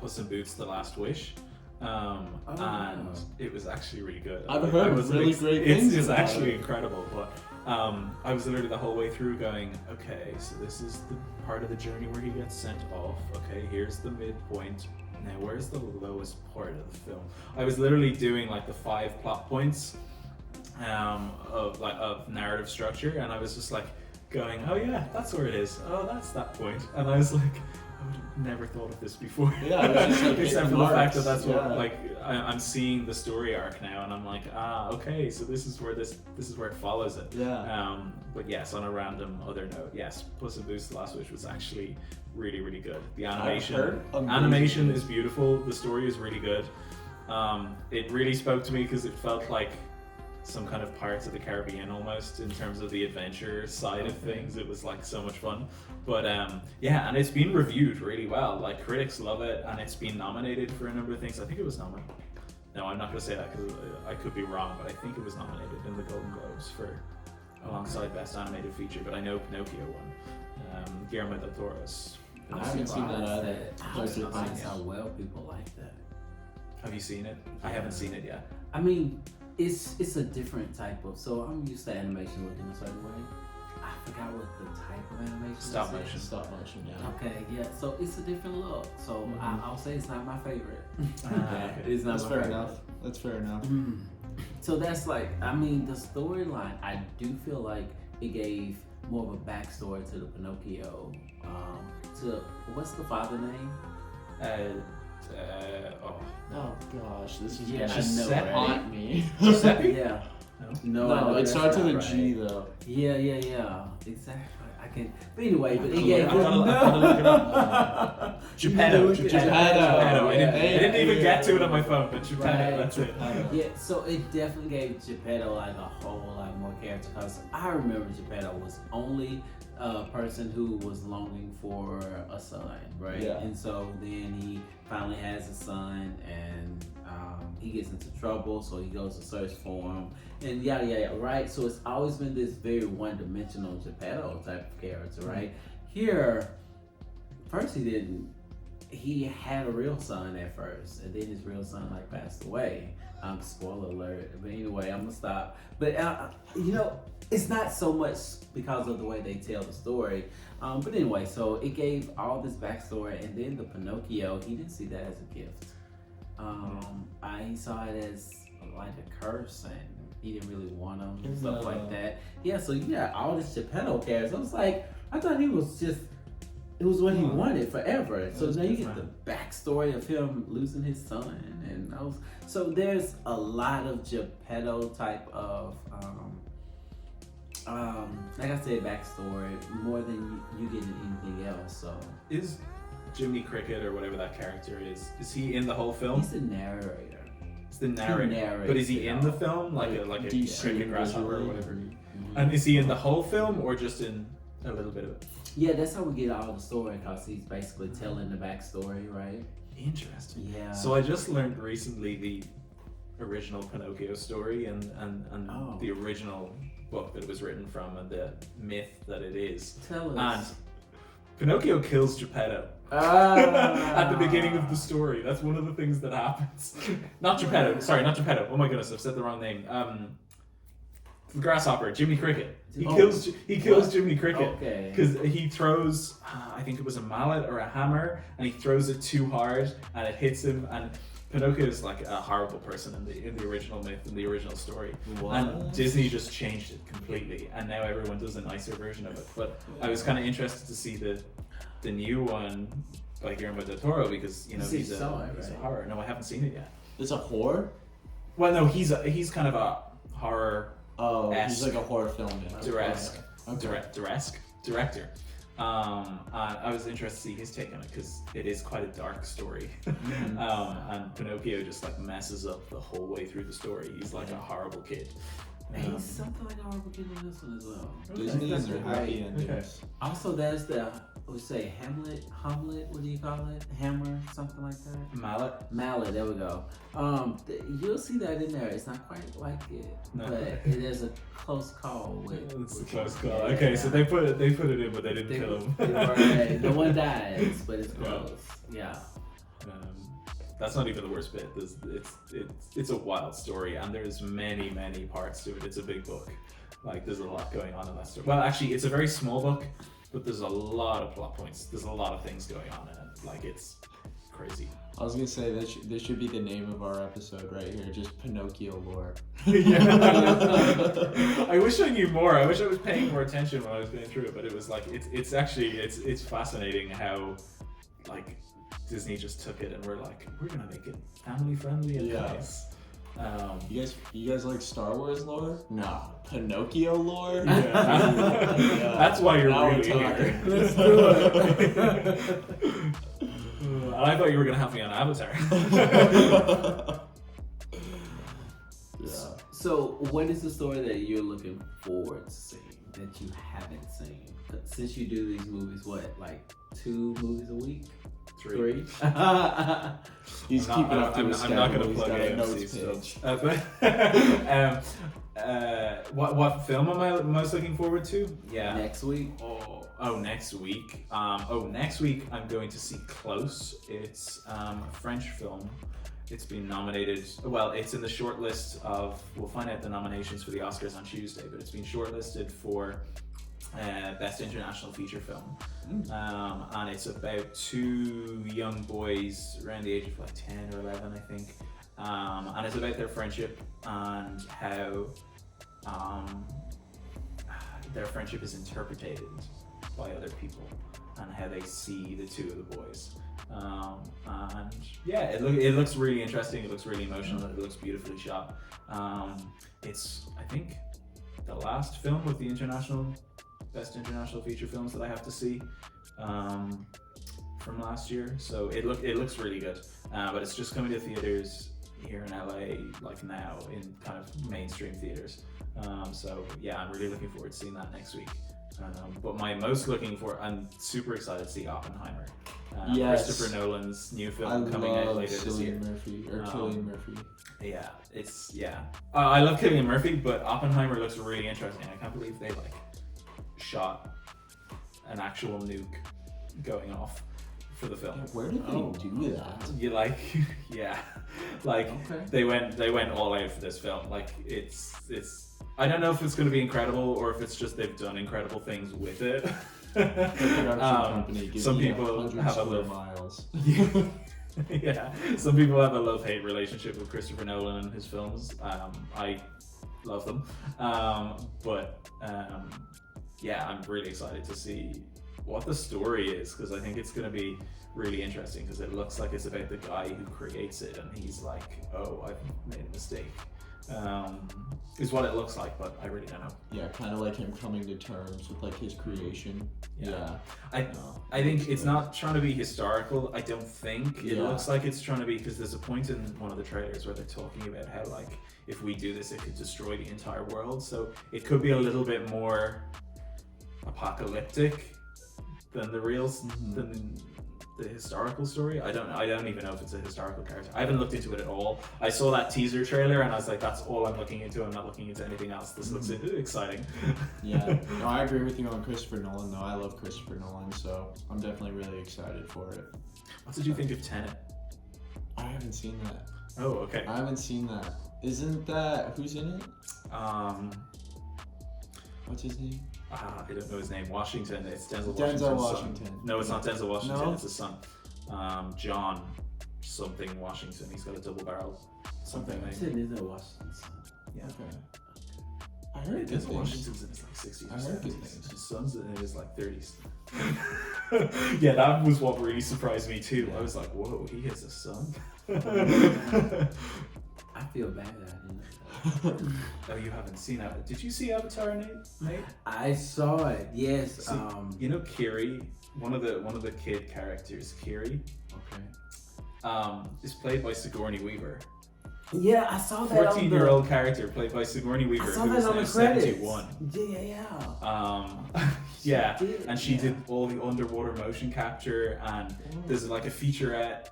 Puss in Boots: The Last Wish. And it was actually really good. I've heard really great things. It's actually incredible, but I was literally the whole way through going, okay, so this is the part of the journey where he gets sent off. Okay, here's the midpoint. Now, where's the lowest part of the film? I was literally doing like the 5 plot points of narrative structure, and I was just like going, oh yeah, that's where it is. Oh, that's that point. And I was like, I would have never thought of this before. Yeah, it was just like except for the fact that that's what like I'm seeing the story arc now, and I'm like, okay, so this is where it follows it. Yeah. But yes, on a random other note, yes, Puss in Boots: The Last Wish was actually really, really good. The animation is beautiful. The story is really good. It really spoke to me because it felt like some kind of Pirates of the Caribbean almost in terms of the adventure side of things. It was like so much fun. But yeah, and it's been reviewed really well. Like critics love it, and it's been nominated for a number of things. I think it was nominated. No, I'm not going to say that because I could be wrong, but I think it was nominated in the Golden Globes for alongside Best Animated Feature. But I know Pinocchio won. Guillermo del Toro's. I haven't seen that either. I'm surprised how well people like that. Have you seen it? I haven't seen it yet. I mean, it's a different type of. So I'm used to animation looking a certain way. I forgot what the type of animation. Stop motion. Yeah. Okay, yeah. So it's a different look. So I'll say it's not my favorite. It's not fair enough. That's fair enough. So that's like, I mean, the storyline. I do feel like it gave more of a backstory to the Pinocchio. To what's the father name? Oh gosh, this is gonna haunt me. Giuseppe? Yeah. No, it starts with a G though. Yeah. Exactly. I can. But anyway, but it I gotta look it up. Geppetto. I didn't even get to it on my phone, but Geppetto. That's it. Yeah. So it definitely gave Geppetto like a whole lot more character, because I remember Geppetto was only a person who was longing for a son, right? Yeah. And so then he finally has a son, and he gets into trouble, so he goes to search for him, and yada, right? So it's always been this very one-dimensional Geppetto type of character, right? Here, first he had a real son at first, and then his real son like passed away. Spoiler alert. But anyway, I'm gonna stop. But it's not so much because of the way they tell the story. But anyway, so it gave all this backstory, and then the Pinocchio, he didn't see that as a gift. He saw it as like a curse, and he didn't really want him and stuff like that. Yeah, so you got all this Geppetto characters. I was like, I thought he was just, it was what he wanted forever. So now you get the backstory of him losing his son, and so there's a lot of Geppetto type of like I said, backstory more than you get in anything else. So is Jimmy Cricket or whatever that character is he in the whole film? He's the narrator. He's the narrator. But is he in the film like a cricket grasshopper or whatever? And is he in the whole film or just in a little bit of it? Yeah, that's how we get all the story, because he's basically telling the backstory, right? Interesting. Yeah. So I just learned recently original Pinocchio story and Oh. the original book that it was written from and the myth that it is. Tell And us. Pinocchio kills Geppetto Ah. at the beginning of the story. That's one of the things that happens. Not Geppetto. Sorry, not Geppetto. Oh my goodness, I've said the wrong name. The grasshopper, Jimmy Cricket. He Oh. kills Jimmy Cricket Okay. because he throws, I think it was a mallet or a hammer, and he throws it too hard and it hits him. And Pinocchio is like a horrible person in the original myth, in the original story. What? And Disney just changed it completely, and now everyone does a nicer version of it. But I was kind of interested to see the new one by Guillermo del Toro because You he's a saw it, he's a right? horror. No, I haven't seen it yet. It's a horror? Well, no, he's kind of a horror Oh, he's Esque. like a horror filmmaker. director. And I was interested to see his take on it because it is quite a dark story. Mhm. And Pinocchio just like messes up the whole way through the story. He's like a horrible kid. He's something like a horrible kid in this one as well. Disney and their That's happy right. endings. Also, there's the, we say Hamlet, what do you call it? Hammer, something like that? Mallet, there we go. You'll see that in there. It's not quite like it, No. but it is a close call. It's a close call. Yeah, Okay, yeah. so they put it in, but they didn't They- kill him. right. No one dies, but it's Yeah. close. Yeah. That's not even the worst bit. It's a wild story, and there's many parts to it. It's a big book. Like there's a lot going on in that story. Well, actually, it's a very small book, but there's a lot of plot points. There's a lot of things going on in it. Like it's crazy. I was gonna say this should be the name of our episode right here, just Pinocchio lore. Yeah. I wish I knew more. I wish I was paying more attention when I was going through it. But it was like it's actually fascinating how like Disney just took it and we're like we're gonna make it family friendly and Yeah. nice. You guys like Star Wars lore? No. Pinocchio lore? Yeah. That's why you're Now we're really here. talking. Let's do it. And I thought you were gonna have me on Avatar. Yeah. So, what is the story that you're looking forward to seeing that you haven't seen? Since you do these movies, what, like 2 movies a week? 3? He's I'm keeping not- up to I'm- his I'm schedule. not gonna He's plug got a AMC notes still. page. What film am I most looking forward to? Yeah. Next week? Next week. Next week I'm going to see Close. It's a French film. It's been nominated. Well, it's in the short list of. We'll find out the nominations for the Oscars on Tuesday, but it's been shortlisted for Best International Feature Film. And it's about 2 young boys around the age of like 10 or 11, I think. And it's about their friendship and how their friendship is interpreted by other people and how they see the 2 of the boys. And yeah, it looks really interesting. It looks really emotional. It looks beautifully shot. It's, I think, the last film of the Best International Feature Films that I have to see from last year. So it looks really good. But it's just coming to theaters here in LA like now in kind of mainstream theaters. So yeah, I'm really looking forward to seeing that next week. But I'm super excited to see Oppenheimer. Yes. Christopher Nolan's new I film coming out love later this year. Cillian Murphy. Yeah, I love Cillian Murphy, but Oppenheimer looks really interesting. I can't believe they like shot an actual nuke going off for the film. Yeah, where did they do that? You like, yeah, like Okay. they went all out for this film. Like it's. I don't know if it's going to be incredible or if it's just they've done incredible things with it. The production company gives some you people 100 have a square love. miles. Yeah, some people have a love-hate relationship with Christopher Nolan and his films. I love them, yeah, I'm really excited to see what the story is because I think it's going to be really interesting because it looks like it's about the guy who creates it and he's like, oh, I've made a mistake. Is what it looks like, but I really don't know. Yeah, kind of like him coming to terms with like his creation. Yeah. I think it's not trying to be historical. I don't think it Yeah. looks like it's trying to be because there's a point in one of the trailers where they're talking about how like if we do this, it could destroy the entire world. So it could be a little bit more apocalyptic than the real than the historical story. I don't even know if it's a historical character. I haven't looked into it at all. I saw that teaser trailer and I was like, that's all I'm looking into. I'm not looking into anything else. This looks exciting. Yeah, no, I agree with you on Christopher Nolan though. I love Christopher Nolan, so I'm definitely really excited for it. What did you think of Tenet? I haven't seen that. Oh, okay. I haven't seen that. Isn't that, who's in it? What's his name? I don't know his name. Washington. It's Denzel Denzel Washington's Washington. son. No, it's not Denzel Washington. No? It's his son. John something Washington. He's got a double barrel something I name. said Denzel Washington's son. Yeah. Okay. I heard good Denzel things. Washington's in his like 60s I or heard good 70s. things. His son's in his like 30s. Yeah, that was what really surprised me too. Yeah. I was like, whoa, he has a son? I feel bad that I didn't know that. Oh, you haven't seen it. Did you see Avatar, Nate? I saw it. Yes. See, you know Kiri, one of the kid characters, Kiri, Okay. is played by Sigourney Weaver. Yeah, I saw that. 14-year-old character played by Sigourney Weaver, I saw who that is on now the credits. 71. Yeah. Yeah, did, and she yeah. did all the underwater motion capture, and there's like a featurette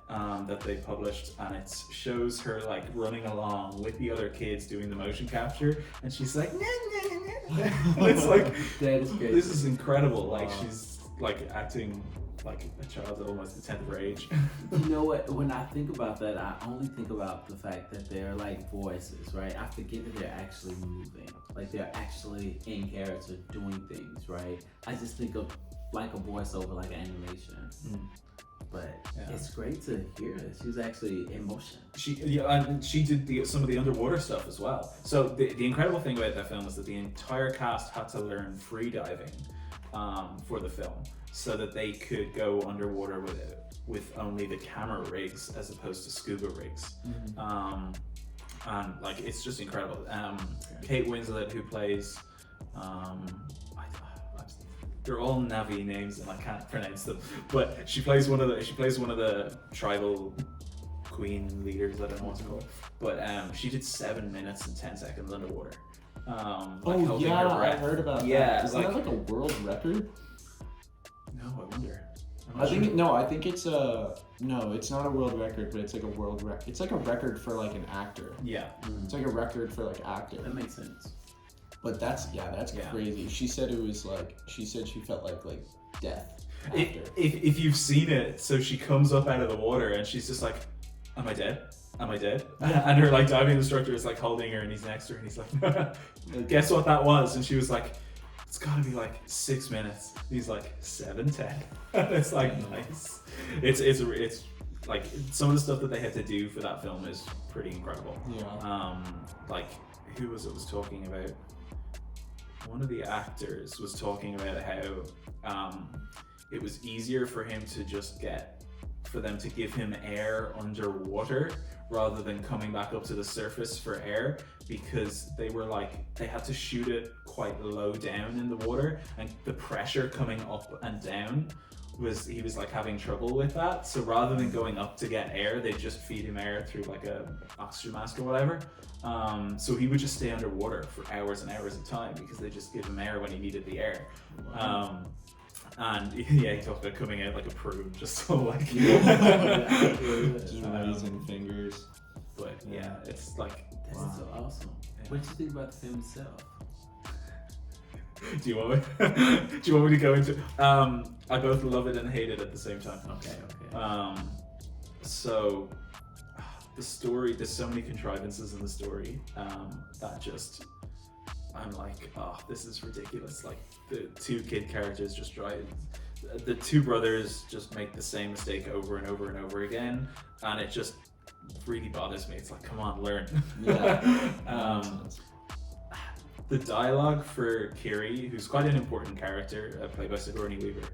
that they published, and it shows her like running along with the other kids doing the motion capture, and she's like, nah, nah, nah, nah. It's like, That is crazy. this is incredible. Like Wow. she's like acting like a child at almost the 10th of age. You know what? When I think about that, I only think about the fact that they're like voices, right? I forget that they're actually moving. Like they're actually in character doing things, right? I just think of like a voiceover, like an animation. But Yeah. it's great to hear that she was actually in motion. And she did some of the underwater stuff as well. So the incredible thing about that film is that the entire cast had to learn free diving for the film, so that they could go underwater with only the camera rigs as opposed to scuba rigs. And like it's just incredible. Kate Winslet, who plays they're all Navi names and I can't pronounce them, but she plays one of the tribal queen leaders. I don't know what to call it, but she did 7 minutes and 10 seconds underwater. Holding her I breath. heard about Yeah, that. Isn't that like a world record? No, I wonder. I think it's it's not a world record, but it's like a world record. It's like a record for like an actor. Yeah. It's like a record for like actor. That makes sense. But that's crazy. She said it was like she felt like death. After. If you've seen it, so she comes up out of the water and she's just like, "Am I dead? Am I dead?" And her like diving instructor is like holding her and he's next to her and he's like, "Guess what that was?" And she was like, "It's gotta be like 6 minutes." And he's like 7, 10. And it's like nice. It's like some of the stuff that they had to do for that film is pretty incredible. Yeah. Like who was talking about? One of the actors was talking about how it was easier for him to just for them to give him air underwater rather than coming back up to the surface for air, because they had to shoot it quite low down in the water, and the pressure coming up and down he was like having trouble with that. So rather than going up to get air, they just feed him air through like a oxygen mask or whatever. So he would just stay underwater for hours and hours at a time because they just give him air when he needed the air. And yeah, he talked about coming out like a prune, just so like Just raising fingers. But yeah, it's like That's so awesome. Yeah. What did you think about the film itself? Do you want me to go into? I both love it and hate it at the same time. Okay. So the story, there's so many contrivances in the story that just I'm like, oh, this is ridiculous. Like the two kid characters just the two brothers just make the same mistake over and over and over again, and it just really bothers me. It's like, come on, learn. Yeah. The dialogue for Kiri, who's quite an important character, played by Sigourney Weaver,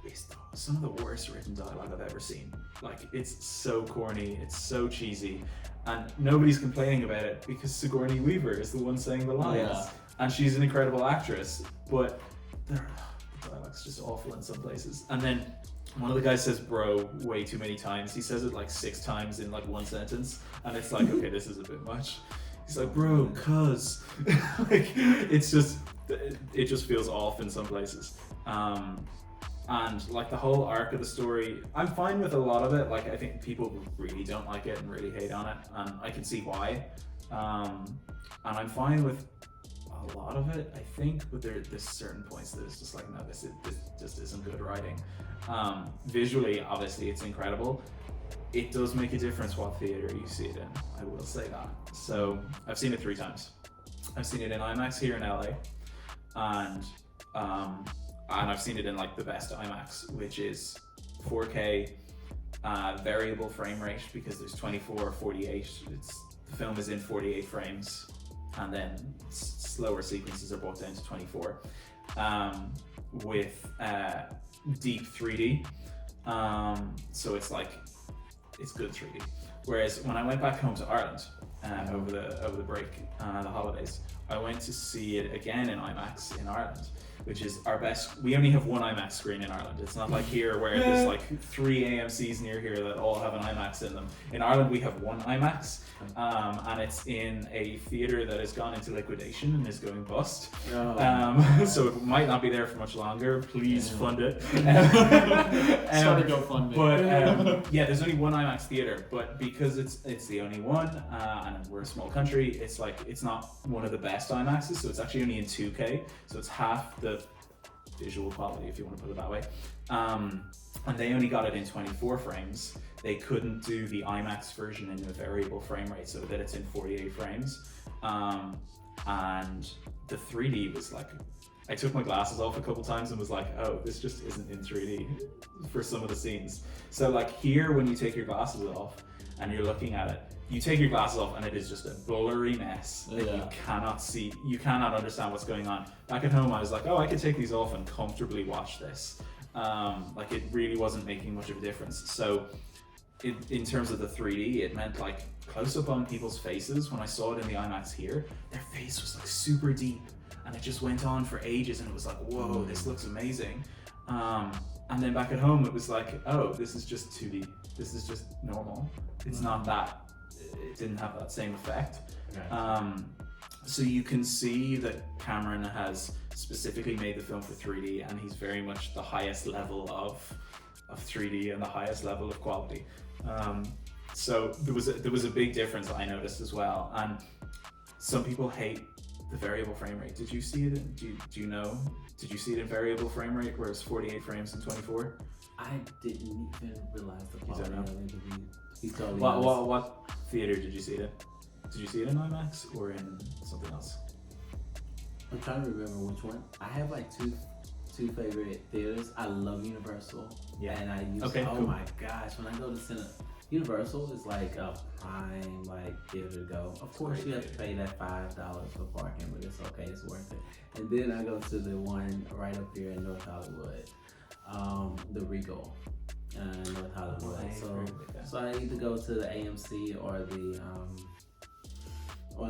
is some of the worst written dialogue I've ever seen. Like, it's so corny, it's so cheesy, and nobody's complaining about it because Sigourney Weaver is the one saying the lines, and she's an incredible actress, but the dialogue's just awful in some places. And then one of the guys says bro way too many times. He says it like 6 times in like one sentence, and it's like, okay, this is a bit much. He's like, bro, cuz. Like, it just feels off in some places. And And like the whole arc of the story, I'm fine with a lot of it. Like I think people really don't like it and really hate on it, and I can see why. And I'm fine with a lot of it, I think, but there's certain points that it's just like, no, this just isn't good writing. Visually, obviously, it's incredible. It does make a difference what theater you see it in. I will say that. So I've seen it 3 times. I've seen it in IMAX here in LA, and I've seen it in like the best IMAX, which is 4K, variable frame rate, because there's 24, 48. The film is in 48 frames, and then slower sequences are brought down to 24, with deep 3D. So it's good 3D. Whereas when I went back home to Ireland over the break, the holidays, I went to see it again in IMAX in Ireland, which is our best. We only have one IMAX screen in Ireland. It's not like here where there's like 3 AMCs near here that all have an IMAX in them. In Ireland, we have one IMAX, and it's in a theater that has gone into liquidation and is going bust. So it might not be there for much longer. Please fund it. Start a GoFundMe. But yeah, there's only one IMAX theater, but because it's the only one, and we're a small country, it's not one of the best IMAXs, so it's actually only in 2K, so it's half the visual quality, if you want to put it that way. And they only got it in 24 frames. They couldn't do the IMAX version in a variable frame rate, so that it's in 48 frames. And the 3D was like, I took my glasses off a couple times and was like, oh, this just isn't in 3D for some of the scenes. So like here, when you take your glasses off and you're looking at it, you take your glasses off and it is just a blurry mess that you cannot see, you cannot understand what's going on. Back at home, I was like, oh, I could take these off and comfortably watch this. Like it really wasn't making much of a difference. So in terms of the 3D, it meant like close up on people's faces. When I saw it in the IMAX here, their face was like super deep, and it just went on for ages, and it was like, whoa, this looks amazing. And then back at home, it was like, oh, this is just 2D. This is just normal. It's not that. It didn't have that same effect. Okay. So you can see that Cameron has specifically made the film for 3D, and he's very much the highest level of 3D and the highest level of quality. So there was a big difference I noticed as well. And some people hate the variable frame rate. Did you see it? Do you know? Did you see it in variable frame rate where it's 48 frames and 24? I didn't even realize the quality of it. He's totally what theater did you see it in? Did you see it in IMAX or in something else? I'm trying to remember which one. I have like two favorite theaters. I love Universal. Yeah. And I use cool. My gosh, when I go to Universal is like a prime theater to go. Of course you have to pay that $5 for parking, but it's okay, it's worth it. And then I go to the one right up here in North Hollywood, the Regal. North Hollywood. So I either go to the AMC or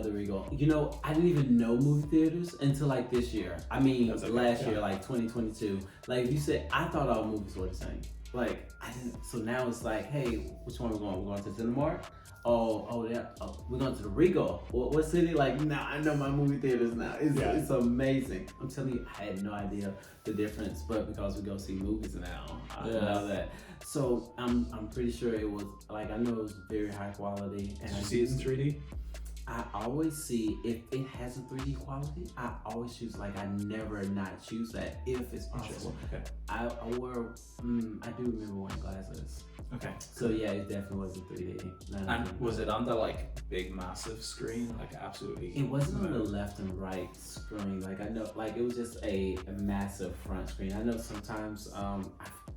the Regal. You know, I didn't even know movie theaters until like this year. I mean, last year, like 2022. Like if you said, I thought all movies were the same. Like I didn't. So now it's like, hey, which one we're going? We're going to Cinemark. Oh, yeah. Oh, we're going to the Regal. What city? Like now, I know my movie theaters now. It's amazing. I'm telling you, I had no idea the difference, but because we go see movies now, I know that. So I'm pretty sure it was like, I know it was very high quality. And did you see it in 3D? I always see if it has a 3D quality. I always choose I never not choose that if it's possible. Okay. I do remember wearing glasses. Okay. So yeah, it definitely was a 3D. And was it on the big massive screen? Absolutely. It wasn't on the left and right screen. I know it was just a massive front screen. I know sometimes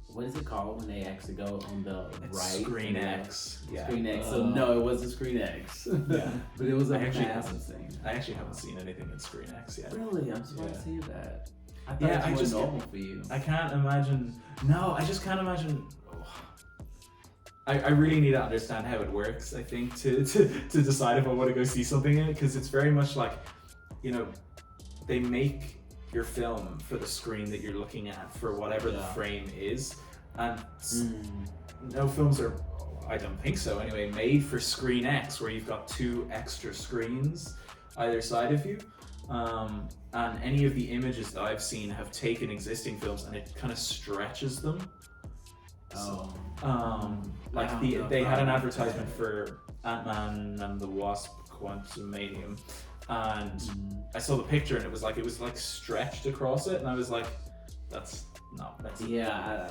what is it called when they actually go on the right? Screen X. Yeah. Screen X. So no, it wasn't Screen X. Yeah. But it was a massive thing. I actually haven't seen anything in Screen X yet. Really? I'm surprised to see that. I thought it was normal for you. I can't imagine. No, I just can't imagine. I really need to understand how it works, I think, to decide if I want to go see something in it, because it's very much they make your film for the screen that you're looking at for whatever the frame is, and no films are, I don't think so anyway, made for Screen X where you've got 2 extra screens either side of you. And any of the images that I've seen have taken existing films and it kind of stretches them. Oh. Like I don't know they if had I an like advertisement that. for Ant-Man and the Wasp: Quantumanium, and I saw the picture and it was like stretched across it, and I was like, that's Yeah,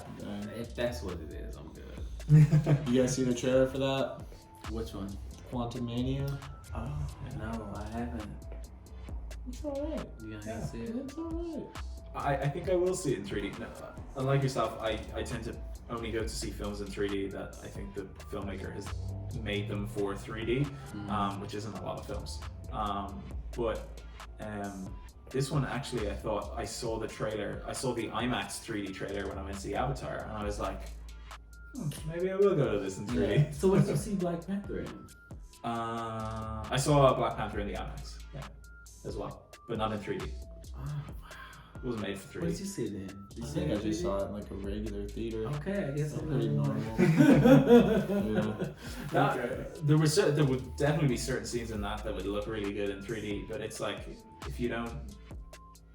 if that's what it is, I'm good. You guys see the trailer for that? Which one? Quantum Mania? Oh, no, I haven't. It's alright. You Yeah. gonna see it? It's alright. I think I will see it in 3D. No, unlike yourself, I tend to only go to see films in 3D that I think the filmmaker has made them for 3D, which isn't a lot of films. But this one actually, I thought I saw the trailer. I saw the IMAX 3D trailer when I went to see Avatar, and I was like, maybe I will go to this in 3D. Yeah. So what did you see Black Panther in? I saw Black Panther in the IMAX, as well, but not in 3D. It wasn't made for 3D. What did you see it in? Did you I see think it I in just 3D? saw it in like a regular theater. Okay, I guess I'm Pretty not normal. Yeah. There would definitely be certain scenes in that would look really good in 3D, but it's like if you don't,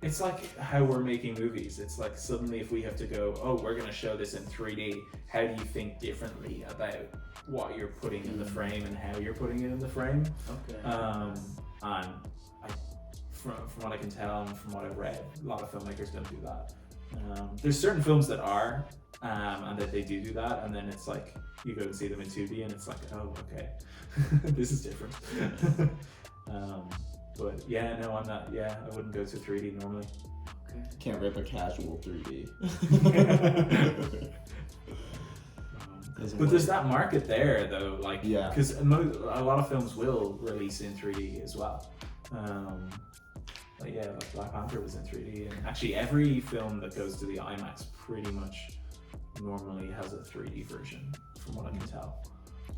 it's like how we're making movies. It's like suddenly if we have to go, oh, we're going to show this in 3D, how do you think differently about what you're putting in the frame and how you're putting it in the frame? Okay. And from what I can tell and from what I've read, a lot of filmmakers don't do that. There's certain films that are, and that they do that, and then it's like you go and see them in 2D, and it's like, oh, okay, this is different. But yeah, no, I'm not. Yeah, I wouldn't go to 3D normally. Okay. Can't rip a casual 3D. But there's that market there, though, like, Yeah. because a lot of films will release in 3D as well. Like Black Panther was in 3D, and actually every film that goes to the IMAX pretty much normally has a 3D version, from what I can tell.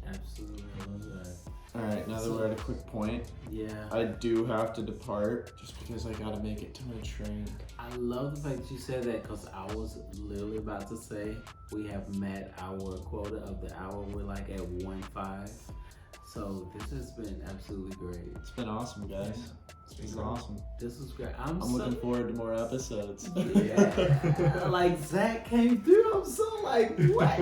Absolutely, I love that. Alright, now that we're at a quick point, Yeah. I do have to depart just because I gotta make it to my train. I love the fact that you said that because I was literally about to say we have met our quota of the hour. We're like at 1:05. So this has been absolutely great. It's been awesome, guys. This is awesome. This was great. I'm looking forward to more episodes. Yeah. Like Zach came through. I'm so like, what?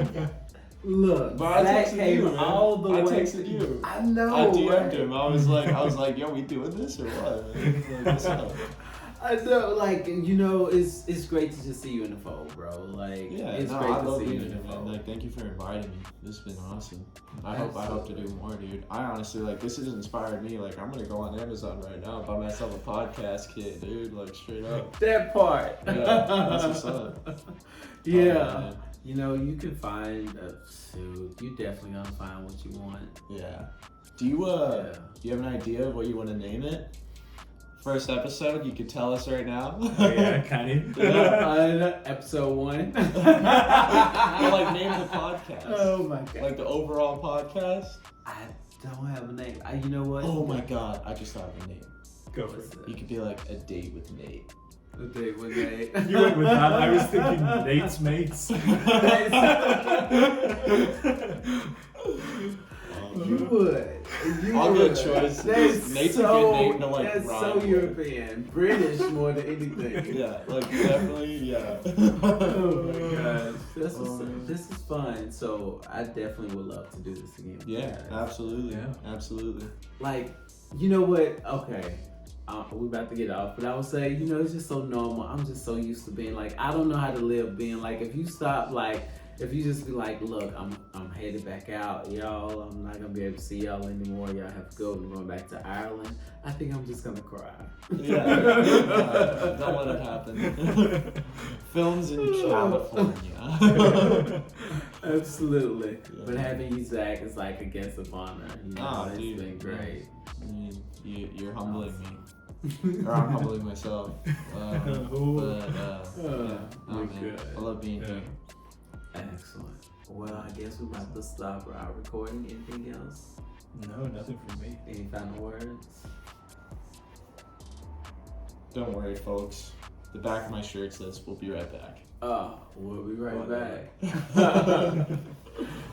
Look, But I Zach texted came you, man. all the I way. texted you. I know. I DM'd right? him. I was like, yo, we doing this or what? Like, what's up? I know, like, you know, it's great to just see you in the fold, bro. Like, Yeah, it's no, great I to love see you being in here, the man. fold. Like, thank you for inviting me. This has been awesome. I hope to do more, dude. I honestly, like, this has inspired me. Like, I'm gonna go on Amazon right now and buy myself a podcast kit, dude. Like, straight up. That part. Yeah, that's what's up. Yeah. Man. You know, you can find you definitely gonna find what you want. Yeah. Do you have an idea of what you want to name it? First episode, you could tell us right now. Oh yeah, kind of. Episode 1. Or like name the podcast. Oh my god. Like the overall podcast. I don't have a name. You know what? Oh my god, I just thought of a name. Go for What's it. that? You could be like a date with Nate. A date with Nate. You went with that. I was thinking Nate's mates. You would. All would. good choices. That's Nate's a so, good name to, like, that's rhyme so with. European. British more than anything. Yeah, like definitely, yeah. Oh my gosh. This Um, is fun. So I definitely would love to do this again. with you Yeah, guys. absolutely. Yeah. Absolutely. Like, you know what? Okay. We're about to get off, but I would say, you know, it's just so normal. I'm just so used to being like, I don't know how to live being like, if you stop, like, if you just be like, look, I'm headed back out, y'all. I'm not gonna be able to see y'all anymore. Y'all have to go. I'm going back to Ireland. I think I'm just gonna cry. Yeah. Don't let it happen. Films in California. Absolutely. Yeah. But having you, Zach, is like a guest of honor. You know, it's Dude, been great. I mean, you're humbling me. Or I'm humbling myself. Yeah, You're man, good. I love being Yeah. here. Excellent. Well, I guess we're about to stop our recording. Anything else? No, nothing from me. Any final words? Don't worry, folks. The back of my shirt says, "We'll be right back." Oh, we'll be right Whatever. back.